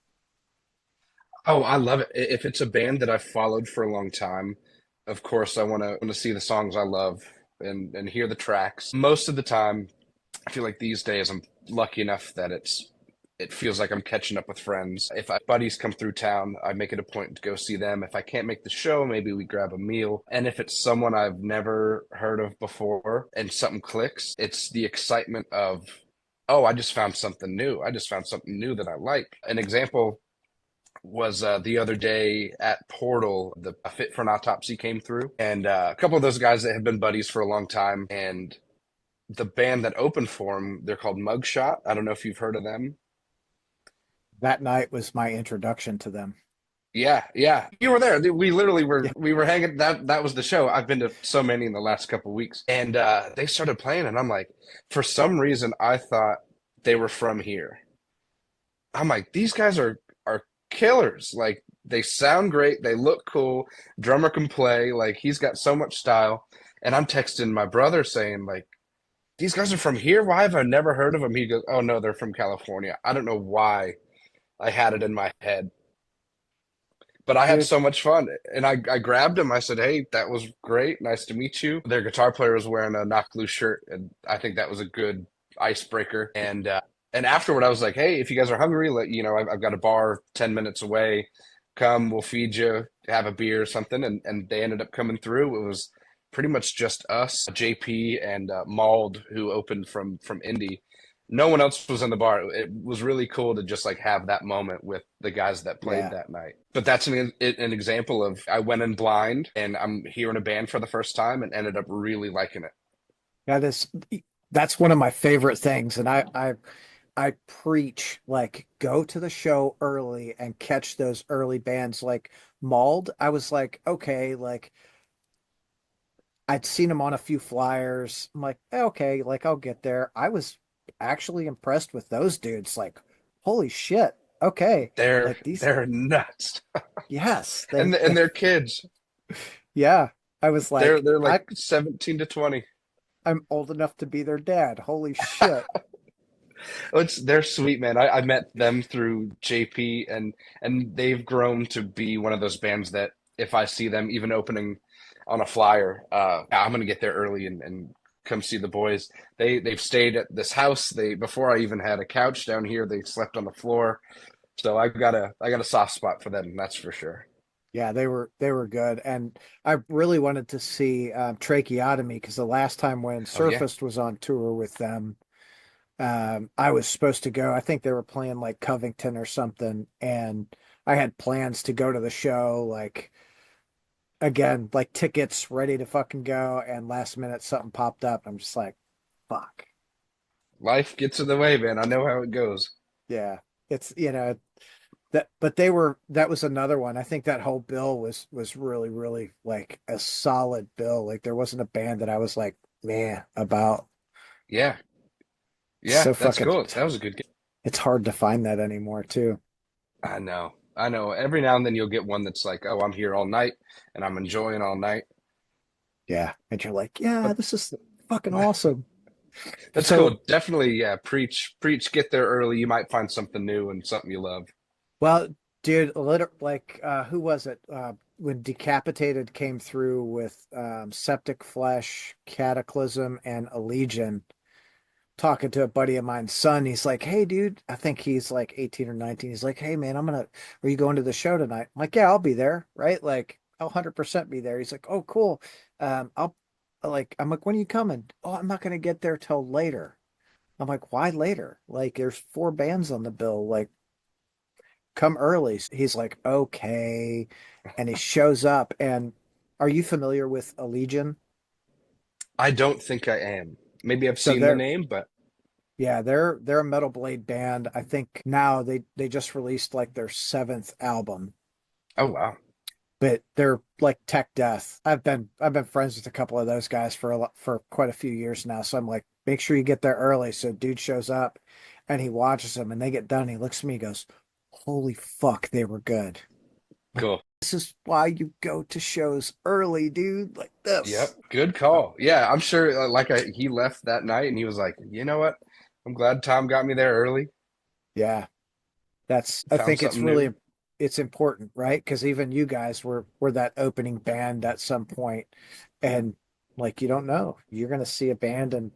Oh, I love it. If it's a band that I've followed for a long time, of course, I want to see the songs I love and hear the tracks. Most of the time, I feel like these days I'm lucky enough that it feels like I'm catching up with friends. If buddies come through town, I make it a point to go see them. If I can't make the show, maybe we grab a meal. And if it's someone I've never heard of before and something clicks, it's the excitement of, oh, I just found something new. I just found something new that I like. An example was the other day at Portal, the Fit for an Autopsy came through, and a couple of those guys that have been buddies for a long time, and the band that opened for them, they're called Mugshot. I don't know if you've heard of them. That night was my introduction to them. Yeah, yeah, you were there. We literally Yeah, were hanging. That was the show. I've been to so many in the last couple of weeks, and they started playing, and I'm like, for some reason, I thought they were from here. I'm like, these guys are killers. Like they sound great, they look cool. Drummer can play. Like he's got so much style. And I'm texting my brother saying like, these guys are from here. Why have I never heard of them? He goes, oh no, they're from California. I don't know why I had it in my head, but I had dude. so much fun. And I grabbed him. I said, hey, that was great. Nice to meet you. Their guitar player was wearing a Knocked Loose shirt, and I think that was a good icebreaker. And afterward, I was like, hey, if you guys are hungry, I've got a bar 10 minutes away. Come, we'll feed you, have a beer or something. And they ended up coming through. It was pretty much just us, JP, and Mauled, who opened from Indy. No one else was in the bar. It was really cool to just like have that moment with the guys that played Yeah. that night. But that's an example of I went in blind and I'm hearing a band for the first time and ended up really liking it. That is that's one of my favorite things. And I preach like go to the show early and catch those early bands like Mauled. I was like, okay, like I'd seen him on a few flyers. I'm like, okay, like I'll get there. I was actually impressed with those dudes. Like, holy shit. Okay. They're Like these, they're nuts, yes, and they're kids. yeah. I was They're like, they're like 17 to 20. I'm old enough to be their dad. Holy shit. They're sweet, man. I met them through JP, and they've grown to be one of those bands that if I see them even opening on a flyer, I'm gonna get there early and come see the boys. They've stayed at this house. They before I even had a couch down here, they slept on the floor. So I got a soft spot for them, that's for sure. Yeah, they were good, and I really wanted to see Tracheotomy because the last time when Oh yeah. Surfaced was on tour with them, I was supposed to go. I think they were playing like Covington or something, and I had plans to go to the show. Like again, like tickets ready to fucking go, and last minute something popped up. I'm just like, fuck. Life gets in the way, man. I know how it goes. Yeah, it's that, but that was another one. I think that whole bill was really really like a solid bill. Like there wasn't a band that I was like, man, about. Yeah. Yeah, So that's fucking, cool. That was a good game. it's hard to find that anymore too. I know. I know. Every now and then you'll get one that's like, "Oh, I'm here all night and I'm enjoying all night." Yeah, and you're like, yeah, But this is fucking awesome. that's So, cool. Definitely, yeah, preach, get there early. You might find something new and something you love. well, dude, like, who was it? When Decapitated came through with Septic Flesh, Cataclysm, and Allegiant. talking to a buddy of mine's son. He's like, "Hey, dude," I think he's like 18 or 19. He's like, "Hey, man, are you going to the show tonight?" I'm like, "Yeah, I'll be there." Right? Like, I'll 100% be there. He's like, "Oh, cool. I'll I'm like, when are you coming?" "Oh, I'm not going to get there till later." I'm like, "Why later? Like, there's four bands on the bill. Like, come early." He's like, "Okay." And he shows up. And are you familiar with Allegiant? I don't think I am. Maybe I've So seen the they're name, but Yeah, they're a metal blade band. I think now they just released like their seventh album, oh wow, but they're like tech death. I've been friends with a couple of those guys for quite a few years now. So I'm like, make sure you get there early. So dude shows up and he watches them and they get done. He looks at me, and goes, "Holy fuck, they were good." Like, cool. this is why you go to shows early, dude. Like Yep, this. good call. Yeah, I'm sure. He left that night and he was like, you know what? I'm glad Tom got me there early. Yeah. I Found think it's something new. really it's important, right? Because even you guys were that opening band at some point, and like you don't know, you're gonna see a band and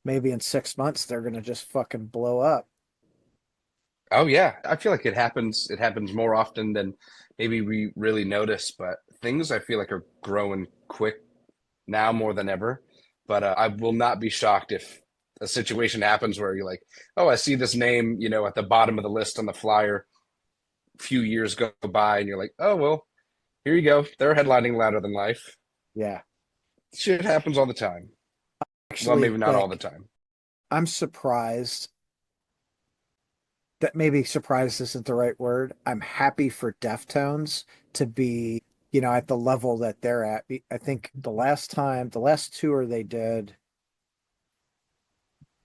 maybe in 6 months they're gonna just fucking blow up. Oh yeah, I feel like it happens. It happens more often than maybe we really notice. But things I feel like are growing quick now more than ever. But I will not be shocked if a situation happens where you're like, oh, I see this name, at the bottom of the list on the flyer. A few years go by, and you're like, oh well, here you go. They're headlining Louder Than Life. Yeah, Shit happens all the time. Well, actually, maybe not all the like time. I'm surprised that maybe surprised isn't the right word. I'm happy for Deftones to be, at the level that they're at. I think the last tour they did,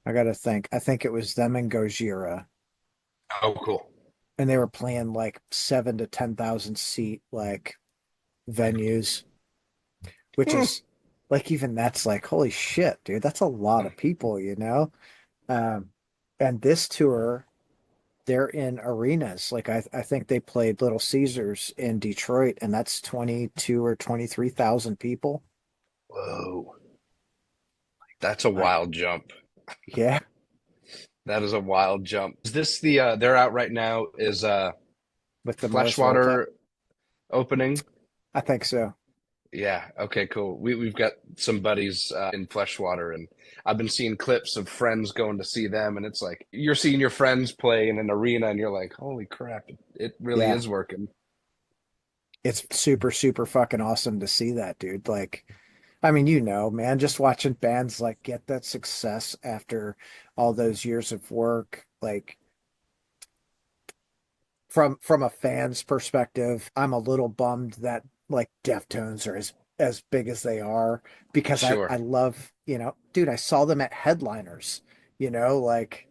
I gotta think. I think it was them and Gojira Oh, cool. and they were playing like 7 to 10,000 seat like venues, which Hmm. is like even that's like holy shit, dude, that's a lot of people. Um, and this tour, they're in arenas. Like I think they played Little Caesars in Detroit, and that's 22 or 23,000 people. Whoa, that's a I wild jump. Yeah, That is a wild jump. Is this they're out right now is with the Mars Volta, Fleshwater opening? I think so. Yeah, okay, cool. We've got some buddies in Fleshwater and I've been seeing clips of friends going to see them and it's like you're seeing your friends play in an arena and you're like, "Holy crap, it really Yeah, is working." it's super super fucking awesome to see that, dude. Like, I mean, man, just watching bands like get that success after all those years of work, like from a fan's perspective, I'm a little bummed that like Deftones are as big as they are because I Sure. love, dude, I saw them at headliners, like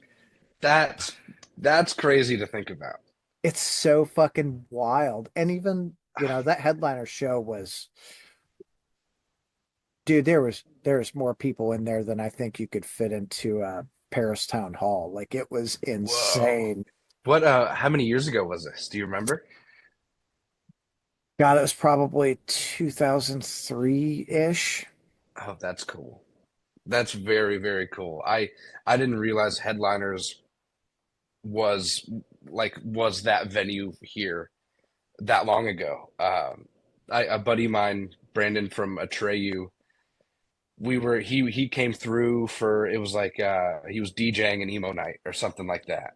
That's that's crazy to think about. it's so fucking wild. And even, that headliner show was, dude, there was more people in there than I think you could fit into Paris Town Hall. Like it was Whoa. insane. What how many years ago was this? Do you remember? God, it was probably 2003-ish. Oh, that's cool. That's very, very cool. I didn't realize Headliners was was that venue here that long ago. A buddy of mine, Brandon from Atreyu, he came through for it was like he was DJing an emo night or something like that,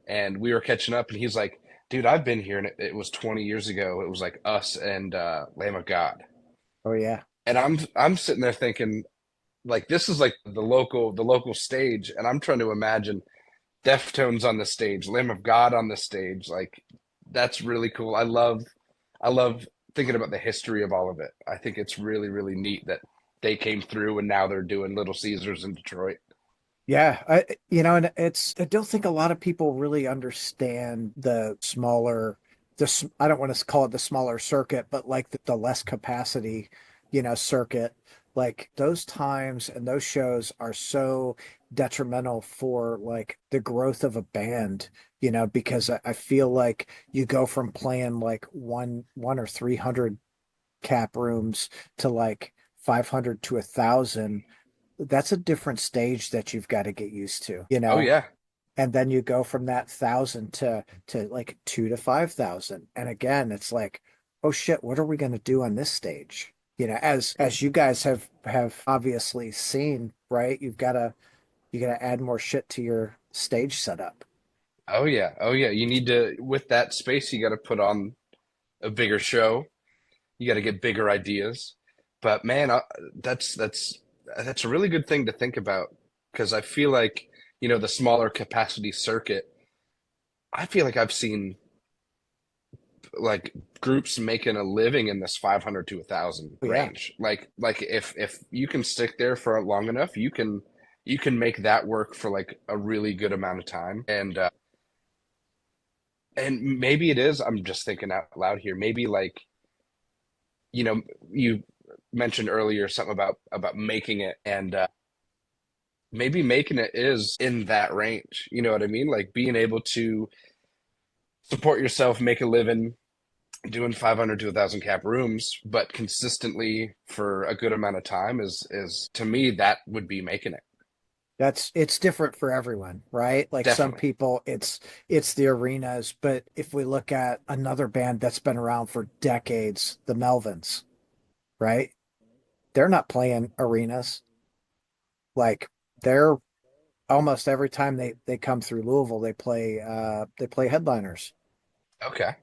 and we were catching up, and he's like, "Dude, I've been here, and it was 20 years ago. It was like us and Lamb of God." Oh yeah. And I'm sitting there thinking, like this is like the local stage, and I'm trying to imagine Deftones on the stage, Lamb of God on the stage. Like that's really cool. I love thinking about the history of all of it. I think it's really, really neat that they came through and now they're doing Little Caesars in Detroit. Yeah, and I don't think a lot of people really understand the smaller, I don't want to call it the smaller circuit, but like the less capacity, circuit. Like those times and those shows are so detrimental for like the growth of a band, because I feel like you go from playing like one or 300 cap rooms to like 500 to 1,000 that's a different stage that you've got to get used to, Oh yeah. and then you go from that 1,000 to like 2 to 5,000, and again it's like, oh shit, what are we going to do on this stage? As you guys have obviously seen, right? You got to add more shit to your stage setup. Oh yeah. Oh yeah. You need to, with that space, you got to put on a bigger show. You got to get bigger ideas. But man, that's a really good thing to think about because I feel like, the smaller capacity circuit, I feel like I've seen like groups making a living in this 500 to 1,000 Oh, yeah, range. Like if you can stick there for long enough, you can make that work for like a really good amount of time. And maybe it is, I'm just thinking out loud here. Maybe like, you know, you mentioned earlier something about making it and maybe making it is in that range. You know what I mean? Like being able to support yourself, make a living, doing 500 to 1,000 cap rooms, but consistently for a good amount of time is to me that would be making it. it's different for everyone, right? Like some Definitely. people, it's the arenas, but if we look at another band that's been around for decades, the Melvins, right? They're not playing arenas. Like they're almost every time they come through Louisville, they play headliners. Okay.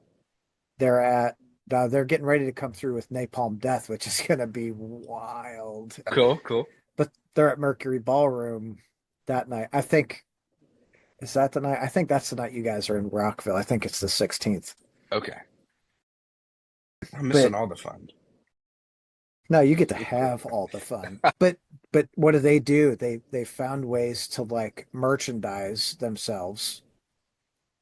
They're at they're getting ready to come through with Napalm Death, which is going to be wild. Cool. Cool. But they're at Mercury Ballroom that night. I think is that the night? I think that's the night you guys are in Rockville. I think it's the 16th. Okay. I'm But missing all the fun. no, you get to have all the fun. But what do? They found ways to like merchandise themselves.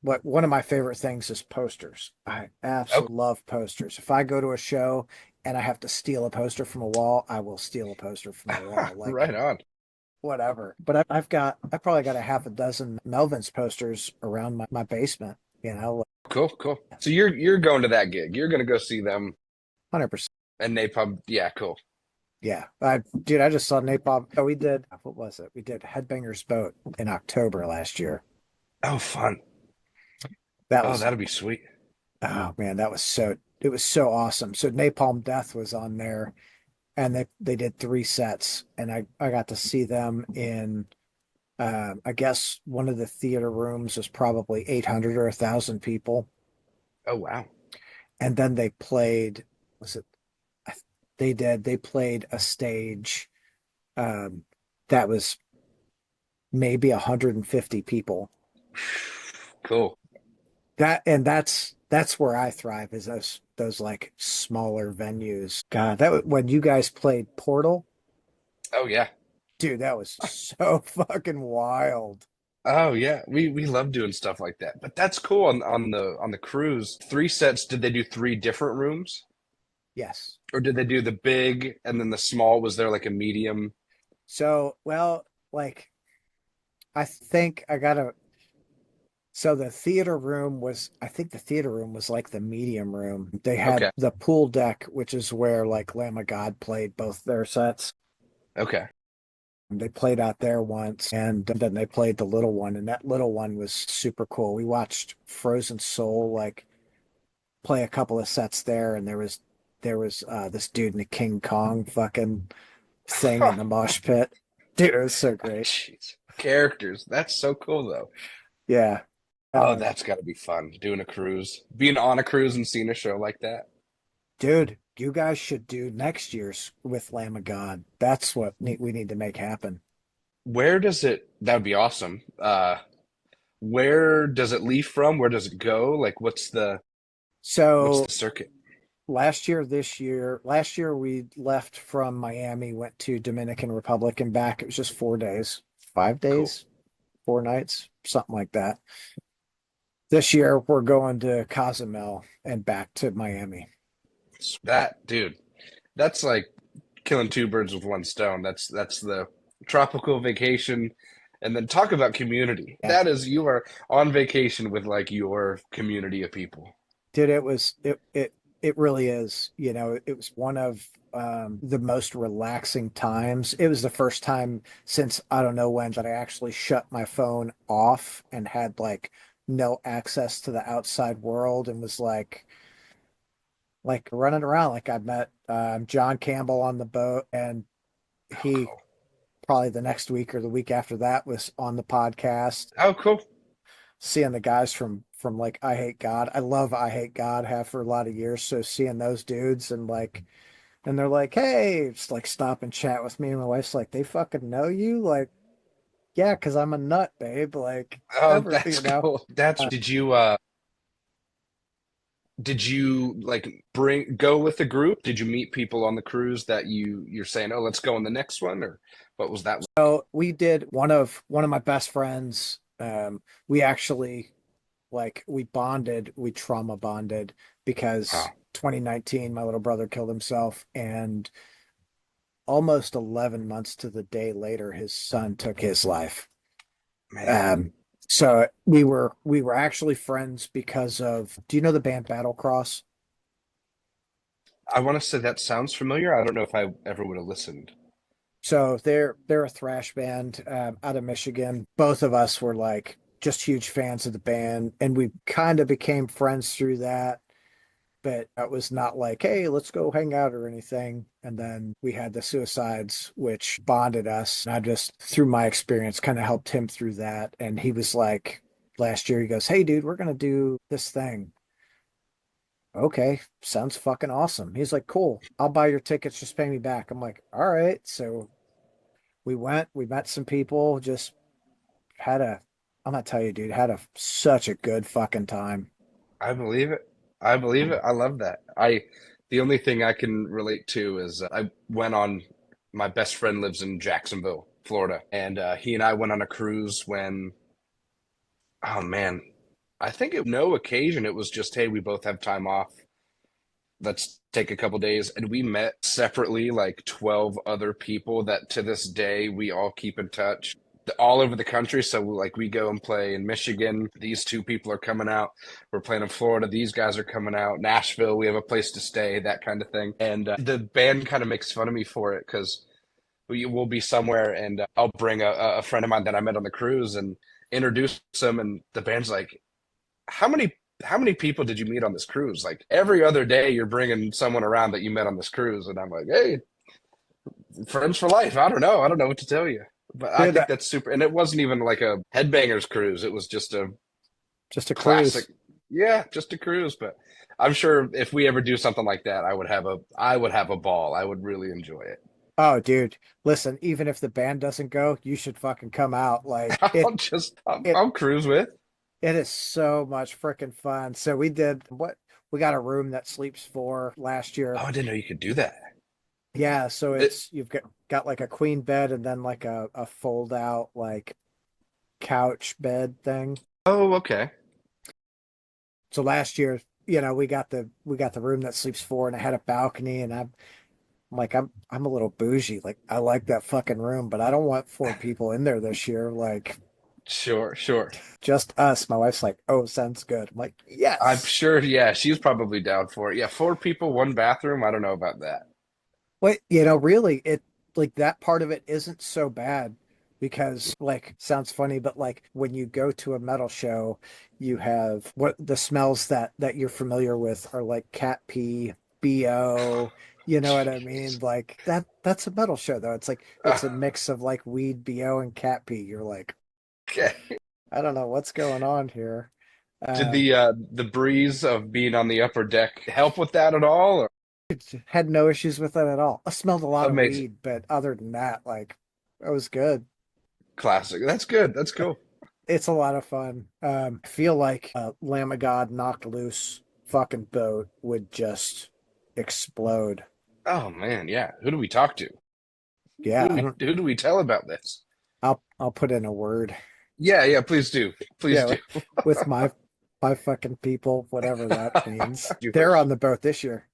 What One of my favorite things is posters. I Oh, absolutely love posters. If I go to a show and I have to steal a poster from a wall, I will steal a poster from the wall. Like right on. whatever. But I probably got a half a dozen Melvins posters around my basement, Cool. Cool. So you're going to that gig. You're gonna go see them 100%. and Napalm. Yeah. Cool. Yeah. Dude, I just saw Napalm. Oh, we did, what was it? We did Headbangers Boat in October last year. Oh, fun. That Oh, was, that'll be sweet. oh man, it was so awesome. So Napalm Death was on there, and they did 3 sets, and I got to see them in, I guess one of the theater rooms was probably 800 or 1,000 people. Oh, wow. And then they played, was it, they played a stage, um, that was maybe 150 people. Cool. That's where I thrive, is those like smaller venues. God, when you guys played Portal, Oh yeah. dude, that was so fucking wild. Oh yeah, we love doing stuff like that. But that's cool on the cruise. 3 sets, did they do 3 different rooms? Yes. Or did they do the big and then the small? Was there like a medium? So, well, like I think I gotta. So I think the theater room was like the medium room. They had Okay. the pool deck, which is where like Lamb of God played both their sets. Okay. They played out there once, and then they played the little one, and that little one was super cool. We watched Frozen Soul like play a couple of sets there, and there was this dude in the King Kong fucking thing in the mosh pit. Dude, it was so great. Jeez. Characters. That's so cool though. Yeah. Oh, Uh, that's got to be fun doing a cruise. Being on a cruise and seeing a show like that. Dude, you guys should do next year's with Lamb of God. That's what we need to make happen. Where does it, that would be awesome. Where does it leave from? Where does it go? Like what's So the circuit? last year we left from Miami, went to Dominican Republic and back. It was just 4 days, five Cool. days, 4 nights, something like that. This year we're going to Cozumel and back to Miami. That dude, that's like killing two birds with one stone. That's the tropical vacation. And then talk about community. Yeah. That is, you are on vacation with like your community of people. Dude, it really is. It was one of the most relaxing times. It was the first time since I don't know when that I actually shut my phone off and had like no access to the outside world and was like running around. Like I met John Campbell on the boat, and Oh, he cool. probably the next week or the week after that was on the podcast. Oh, cool. Seeing the guys from like I Hate God. I love I Hate God, have for a lot of years. So seeing those dudes and they're like, hey, just like stop and chat with me. And my wife's like, they fucking know you? Like, yeah, because I'm a nut, babe. Like, Oh, ever, that's cool. Did you like bring go with the group? Did you meet people on the cruise that you're saying, "Oh, let's go on the next one," or what was that? So we did one of my best friends. We actually we bonded, we trauma bonded Oh, because 2019, my little brother killed himself, and almost 11 months to the day later, his son took his life. man. Um, so we were actually friends because of, do you know the band Battle Cross? I want to say that sounds familiar. I don't know if I ever would have listened. So they're a thrash band out of Michigan. Both of us were like just huge fans of the band, and we kind of became friends through that. But it was not like, hey, let's go hang out or anything. And then we had the suicides, which bonded us. And I just, through my experience, kind of helped him through that. And he was like, last year, he goes, hey, dude, we're going to do this thing. Okay, sounds fucking awesome. He's like, cool, I'll buy your tickets, just pay me back. I'm like, all right. So we went, we met some people, just had a, I'm not tell you, dude, had a such a good fucking time. I believe it. I believe it. I love that. The only thing I can relate to is I went on, my best friend lives in Jacksonville, Florida, and he and I went on a cruise when, oh man, I think it no occasion. It was just, hey, we both have time off. Let's take a couple days. And we met separately like 12 other people that to this day we all keep in touch all over the country. So like we go and play in Michigan. These two people are coming out. We're playing in Florida. These guys are coming out. Nashville, we have a place to stay, that kind of thing. And the band kind of makes fun of me for it because we will be somewhere and I'll bring a friend of mine that I met on the cruise and introduce him. And the band's like, how many people did you meet on this cruise? Like every other day, you're bringing someone around that you met on this cruise, and I'm like, hey, friends for life. I don't know what to tell you, but I Dude, think that's super. And it wasn't even like a headbangers cruise; it was just a just a classic, cruise. yeah, just a cruise. But I'm sure if we ever do something like that, I would have a ball. I would really enjoy it. Oh, dude, listen, even if the band doesn't go, you should fucking come out. Like it I'll cruise with. it is so much freaking fun. So we did what we got a room that sleeps four last Oh, year. I didn't know you could do that. Yeah, so It, it's you've got like a queen bed and then like a fold out like couch bed thing. oh, okay. So last year, we got the room that sleeps four and it had a balcony and I'm like I'm a little bougie. Like I like that fucking room, but I don't want four people in there this year. Like Sure, sure. just us. My wife's like, "Oh, sounds good." I'm like, I'm "Yes." sure, yeah, she's probably down for it. Yeah, four people, one bathroom. I don't know about that. But really, it like that part of it isn't so bad because like sounds funny, but like when you go to a metal show, you have what the smells that you're familiar with are like cat pee, BO, you know what I mean? Like that's a metal show though. It's like Uh, it's a mix of like weed, BO, and cat pee. You're like, okay. I don't know what's going on here. Did Um, the breeze of being on the upper deck help with that at all? Or had no issues with it at all. I smelled a lot of amazing, weed, but other than that, like it was good. classic. That's good. That's cool. It's a lot of fun. I feel like Lamb of God knocked loose fucking boat would just explode. Oh man, yeah. Who do we talk to? Yeah, I don't. Who do we tell about this? I'll put in a word. Yeah, yeah. Please do. Please Yeah, do. with my fucking people, whatever that means. You They're on host. the boat this year.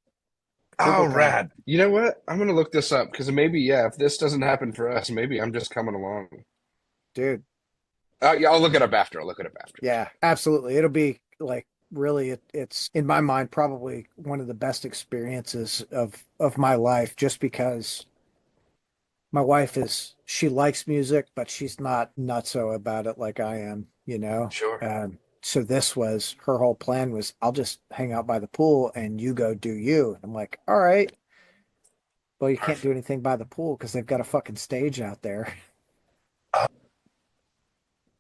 Oh, Triple crown, rad. You know what? I'm gonna look this up because maybe, yeah, if this doesn't happen for us, maybe I'm just coming along. dude. Yeah, I'll look it up after. I'll look it up after. Yeah, absolutely. It'll be like really it's in my mind probably one of the best experiences of my life, just because my wife is she likes music, but she's not nutso about it like I am, you know. Sure. So this was her whole plan was I'll just hang out by the pool and you go do you. I'm like, all right. Well, you can't do Perfect. anything by the pool because they've got a fucking stage out there.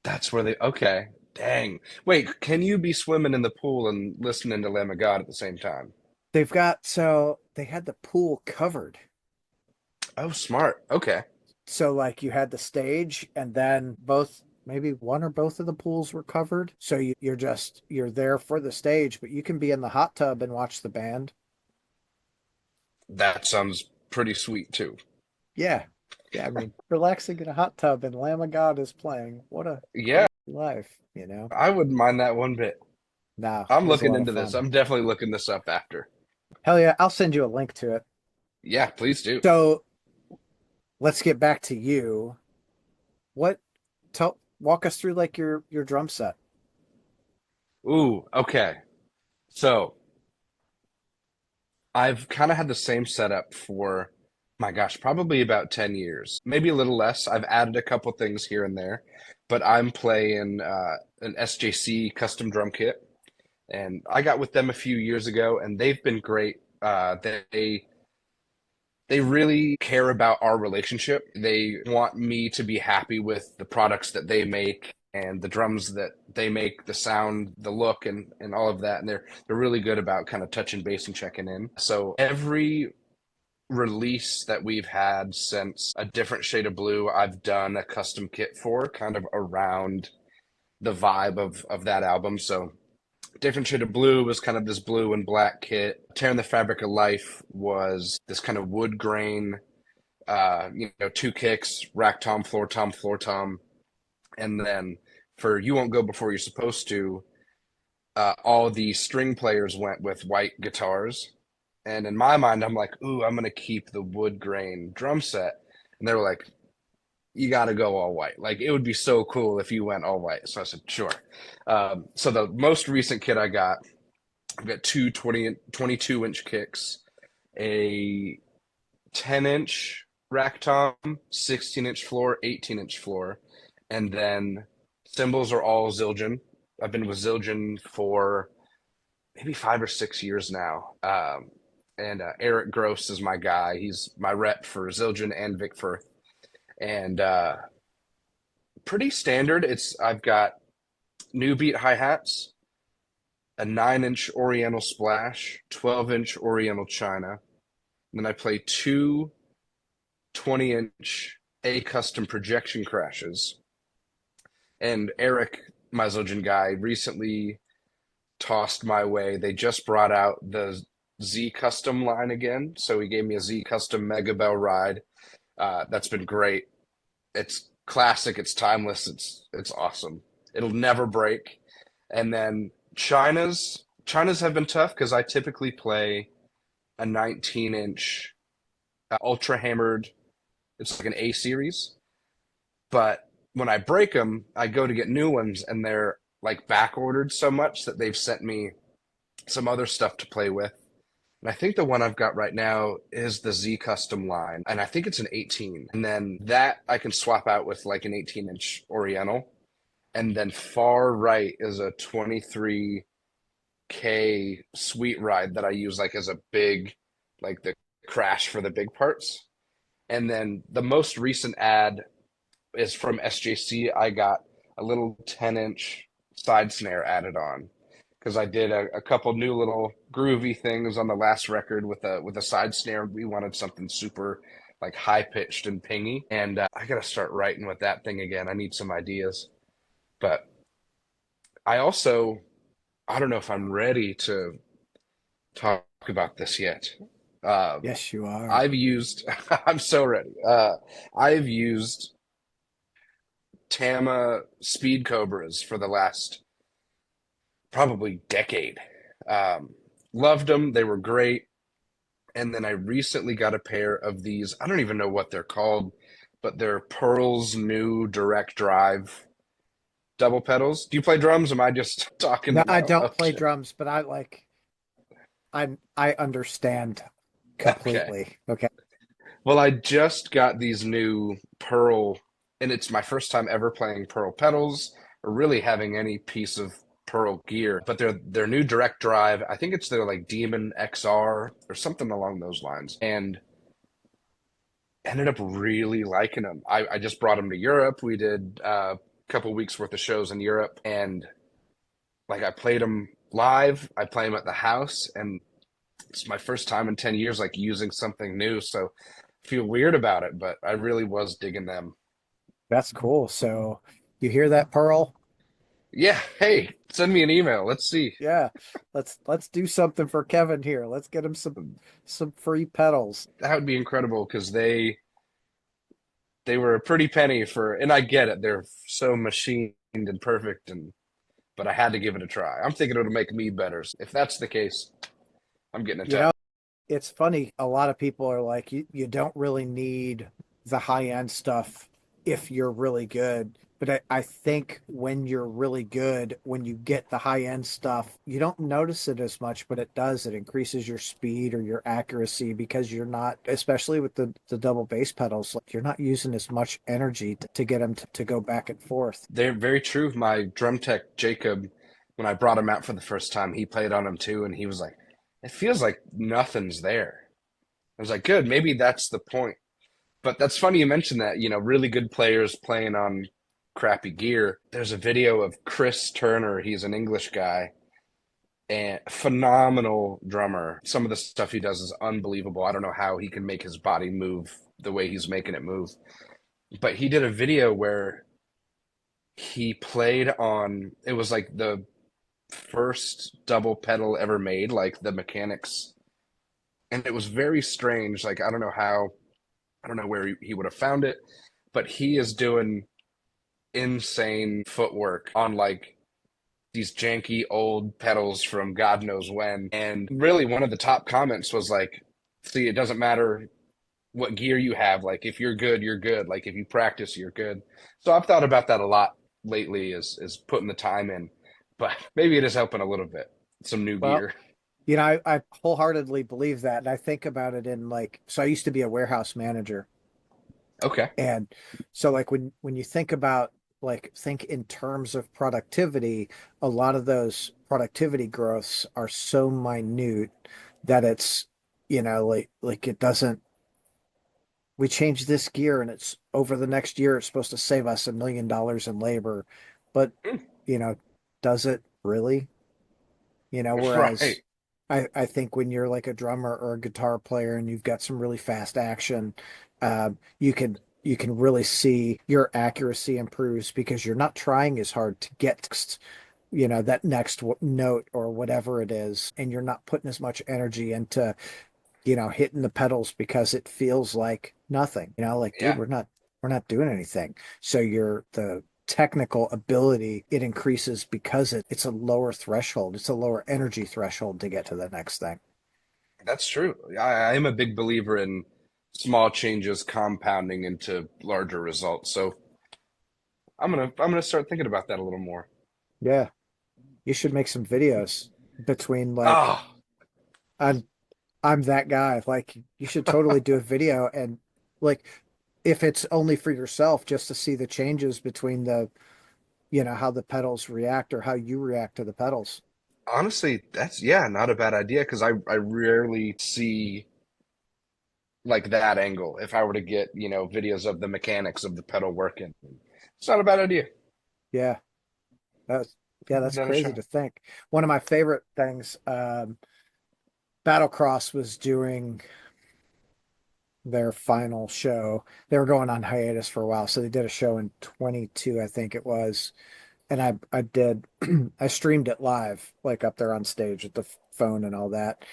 That's where they, okay. Dang. Wait, can you be swimming in the pool and listening to Lamb of God at the same time? They've got so they had the pool covered. Oh, smart. Okay. So like you had the stage and then both maybe one or both of the pools were covered. So you're there for the stage, but you can be in the hot tub and watch the band. That sounds pretty sweet too. Yeah. Yeah, I mean, relaxing in a hot tub and Lamb of God is playing. What a Yeah, great life, you know? I wouldn't mind that one bit. No, I'm it was a looking lot of into this. fun. I'm definitely looking this up after. Hell yeah, I'll send you a link to it. Yeah, please do. So let's get back to you. What tell walk us through like your drum set. Ooh, okay. So I've kind of had the same setup for, my gosh, probably about 10 years, maybe a little less. I've added a couple things here and there, but I'm playing an SJC custom drum kit, and I got with them a few years ago, and they've been great. They really care about our relationship. They want me to be happy with the products that they make and the drums that they make, the sound, the look, and all of that. And they're really good about kind of touching base and checking in. So every release that we've had since A Different Shade of Blue, I've done a custom kit for, kind of around the vibe of that album. So Different Shade of Blue was kind of this blue and black kit. Tearing the Fabric of Life was this kind of wood grain, two kicks, rack tom, floor tom, floor tom. And then for You Won't Go Before You're Supposed to, all the string players went with white guitars. And in my mind, I'm like, ooh, I'm going to keep the wood grain drum set. And they were like, you got to go all white. Like, it would be so cool if you went all white. So I said, sure. So the most recent kit I've got two 22-inch kicks, a 10-inch rack tom, 16-inch floor, 18-inch floor, and then cymbals are all Zildjian. I've been with Zildjian for maybe 5 or 6 years now. And Eric Gross is my guy. He's my rep for Zildjian and Vic Firth. And pretty standard. I've got new beat hi-hats, a 9-inch Oriental Splash, 12-inch Oriental China. And then I play two 20-inch A custom projection crashes. And Eric, my Zildjian guy, recently tossed my way. They just brought out the Z Custom line again. So he gave me a Z Custom Mega Bell ride. That's been great. It's classic. It's timeless. It's awesome. It'll never break. And then China's have been tough because I typically play a 19-inch ultra hammered. It's like an A series, but when I break them, I go to get new ones, and they're like back ordered so much that they've sent me some other stuff to play with. And I think the one I've got right now is the Z Custom line, and I think it's an 18. And then that I can swap out with like an 18-inch Oriental. And then far right is a 23K sweet ride that I use like as a big, like the crash for the big parts. And then the most recent ad is from SJC. I got a little 10-inch side snare added on because I did a couple new little groovy things on the last record with a side snare. We wanted something super like high pitched and pingy, and I got to start writing with that thing again. I need some ideas, but I also I don't know if I'm ready to talk about this yet. Uh, Yes, you are. I've used. I'm so ready. I've used Tama Speed Cobras for the last probably decade. Um, Loved them. They were great. And then I recently got a pair of these. I don't even know what they're called, but they're Pearl's new direct drive double pedals. Do you play drums? Am I just No, talking I now? don't play Okay. drums, but I understand Okay. completely. Okay. Well, I just got these new Pearl, and it's my first time ever playing Pearl pedals or really having any piece of Pearl gear. But they're new direct drive. I think it's their like Demon XR or something along those lines. And ended up really liking them. I just brought them to Europe. We did a couple weeks worth of shows in Europe, and like I played them live. I play them at the house, and it's my first time in 10 years like using something new. So I feel weird about it, but I really was digging them. That's cool. So you hear that, Pearl? Yeah, hey, send me an email. Let's see. Yeah. Let's do something for Kevin here. Let's get him some free pedals. That would be incredible because they were a pretty penny for, and I get it. They're so machined and perfect, and but I had to give it a try. I'm thinking it'll make me better. If that's the case, I'm getting in You touch. know, it's funny. A lot of people are like, you don't really need the high end stuff if you're really good. But I think when you're really good, when you get the high end stuff, you don't notice it as much, but it does. It increases your speed or your accuracy because you're not, especially with the double bass pedals, like you're not using as much energy to get them to go back and forth. They're very true. My drum tech, Jacob, when I brought him out for the first time, he played on them too, and he was like, it feels like nothing's there. I was like, good, maybe that's the point. But that's funny you mentioned that, really good players playing on crappy gear. There's a video of Chris Turner. He's an English guy and phenomenal drummer. Some of the stuff he does is unbelievable. I don't know how he can make his body move the way he's making it move. But he did a video where he played on, it was like the first double pedal ever made, like the mechanics. And it was very strange. Like, I don't know how, I don't know where he would have found it, but he is doing insane footwork on like these janky old pedals from God knows when. And really, one of the top comments was like, see, it doesn't matter what gear you have. Like, if you're good, you're good. Like, if you practice, you're good. So I've thought about that a lot lately, is putting the time in, but maybe it is helping a little bit. Some new Well, gear. I wholeheartedly believe that. And I think about it in like, so I used to be a warehouse manager. Okay. And so like when you think about like think in terms of productivity, a lot of those productivity growths are so minute that it's, like it doesn't we change this gear and it's over the next year it's supposed to save us $1 million in labor. But, Mm. you know, does it really? Right. Whereas I think when you're like a drummer or a guitar player and you've got some really fast action, you can really see your accuracy improves because you're not trying as hard to get, that next note or whatever it is, and you're not putting as much energy into, hitting the pedals because it feels like nothing. Like, dude, Yeah, we're not doing anything. So the technical ability, it increases because it's a lower threshold. It's a lower energy threshold to get to the next thing. that's true. I am a big believer in small changes compounding into larger results. So I'm gonna start thinking about that a little more. Yeah. You should make some videos between like Oh, I'm I'm that guy. Like you should totally do a video and like if it's only for yourself just to see the changes between how the pedals react or how you react to the pedals. honestly, that's yeah, not a bad idea because I rarely see like that angle. If I were to get, videos of the mechanics of the pedal working, it's not a bad idea. Yeah. That's yeah, Give that's that a crazy shot. to think. One of my favorite things, Battlecross was doing their final show. They were going on hiatus for a while, so they did a show in 22, I think it was. And I did I streamed it live, like up there on stage with the phone and all that.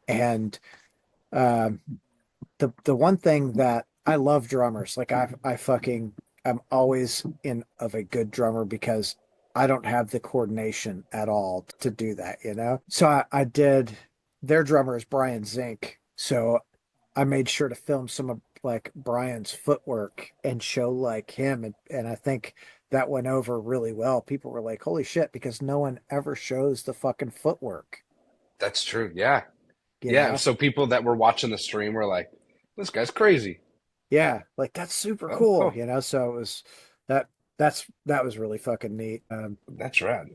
And um the one thing that I love drummers, like I'm always in of a good drummer because I don't have the coordination at all to do that. So I did their drummer is Brian Zink. So I made sure to film some of like Brian's footwork and show like him. And I think that went over really well. People were like, holy shit, because no one ever shows the fucking footwork, That's true. Yeah. you Yeah. know? So people that were watching the stream were like, this guy's crazy. Yeah, like that's super Oh, cool, cool. you know? So it was that that was really fucking neat. That's rad.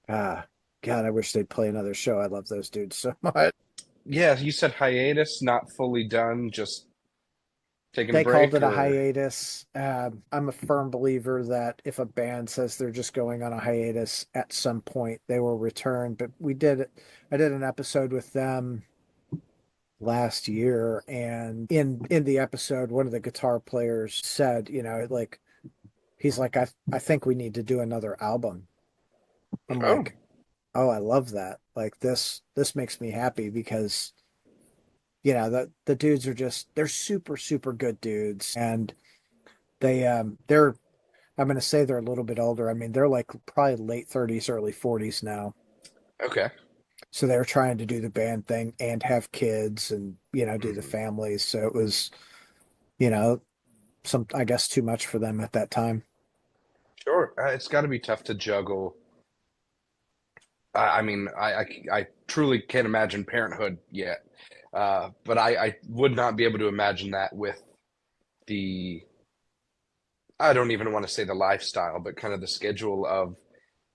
Ah, God, I wish they'd play another show. I love those dudes so much. Yeah. You said hiatus, not fully done, just taking a They called break it a or. hiatus. I'm a firm believer that if a band says they're just going on a hiatus, at some point they will return. But I did an episode with them last year, and in the episode, one of the guitar players said, you know, like he's like, I think we need to do another album. I'm Oh, like, oh, I love that. Like this makes me happy because you know the dudes are just they're super super good dudes, and they're I'm gonna say they're a little bit older. I mean, they're like probably late 30s, early 40s now. okay. So they're trying to do the band thing and have kids and you know do the Mhm. families. So it was you know some I guess too much for them at that time. Sure. It's got to be tough to juggle. I mean, I truly can't imagine parenthood yet. But I would not be able to imagine that with the, I don't even want to say the lifestyle, but kind of the schedule of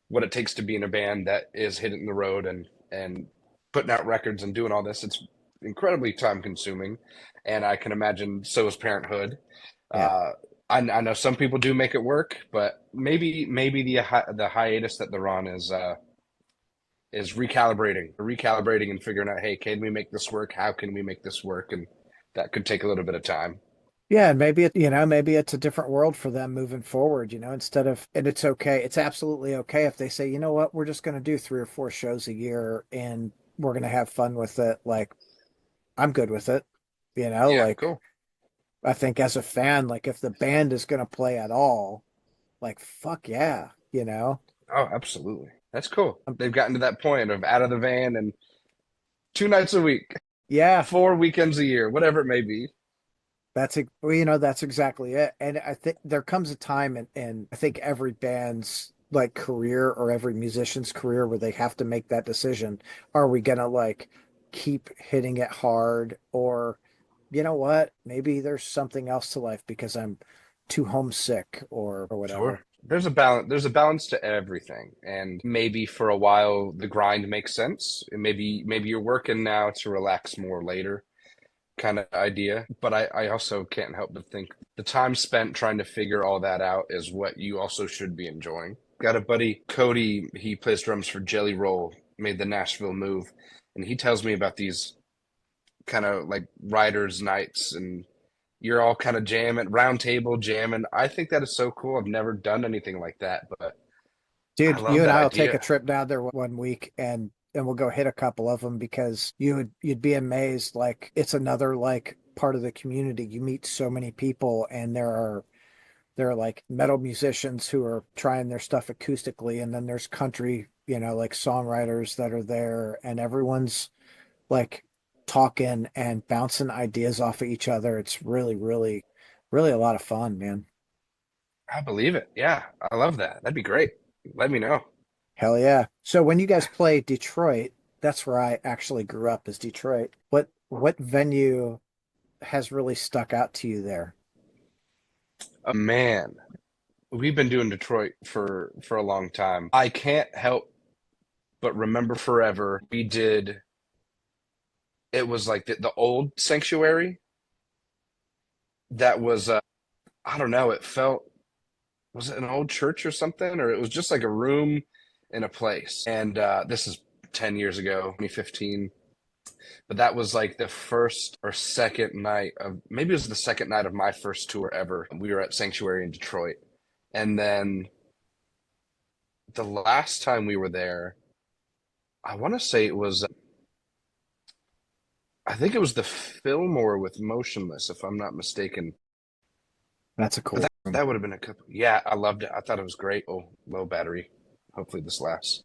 what it takes to be in a band that is hitting the road and putting out records and doing all this. It's incredibly time consuming, and I can imagine so is parenthood. Yeah. Uh, I know some people do make it work, but maybe the hiatus that they're on is recalibrating and figuring out, hey, can we make this work? How can we make this work? And that could take a little bit of time. Yeah, and maybe you know, maybe it's a different world for them moving forward, you know, instead of, and it's okay. It's absolutely okay if they say, you know what, we're just going to do 3 or 4 shows a year and we're going to have fun with it. Like, I'm good with it. You know, Yeah, like, cool. I think as a fan, like, if the band is going to play at all, like, fuck yeah, you know? Oh, absolutely. That's cool. Um, They've gotten to that point of out of the van and 2 nights a week, yeah, 4 weekends a year, whatever it may be. well, you know, that's exactly it. And I think there comes a time in I think every band's like career or every musician's career where they have to make that decision. Are we gonna like keep hitting it hard or you know what? Maybe there's something else to life because I'm too homesick or Sure. whatever. There's a balance. There's a balance to everything, and maybe for a while the grind makes sense. And maybe you're working now to relax more later, kind of idea. But I also can't help but think the time spent trying to figure all that out is what you also should be enjoying. Got a buddy, Cody, he plays drums for Jelly Roll, made the Nashville move, and he tells me about these kind of like writers' nights and you're all kind of jamming, round table jamming. I think that is so cool. I've never done anything like that, but I Dude, you love and that I will take a idea. trip down there one week and we'll go hit a couple of them because you'd be amazed like it's another like part of the community. You meet so many people and there are like metal musicians who are trying their stuff acoustically and then there's country, you know, like songwriters that are there and everyone's like talking and bouncing ideas off of each other. It's really really a lot of fun, man. I believe it. Yeah, I love that. That'd be great. Let me know. Hell yeah. So when you guys play Detroit, that's where I actually grew up is Detroit. What venue has really stuck out to you there? Man, we've been doing Detroit for a long time. I can't help but remember forever. We did. It was like the old sanctuary. That was. I don't know. It felt. Was it an old church or something, or it was just like a room in a place. And this is 10 years ago, 2015. But that was like the first or second night of maybe it was the second night of my first tour ever. We were at Sanctuary in Detroit. And then the last time we were there, I want to say it was I think it was the Fillmore with Motionless, if I'm not mistaken. That's a But cool that room. that would have been a couple. Yeah, I loved it. I thought it was great. Oh, low battery. Hopefully this lasts.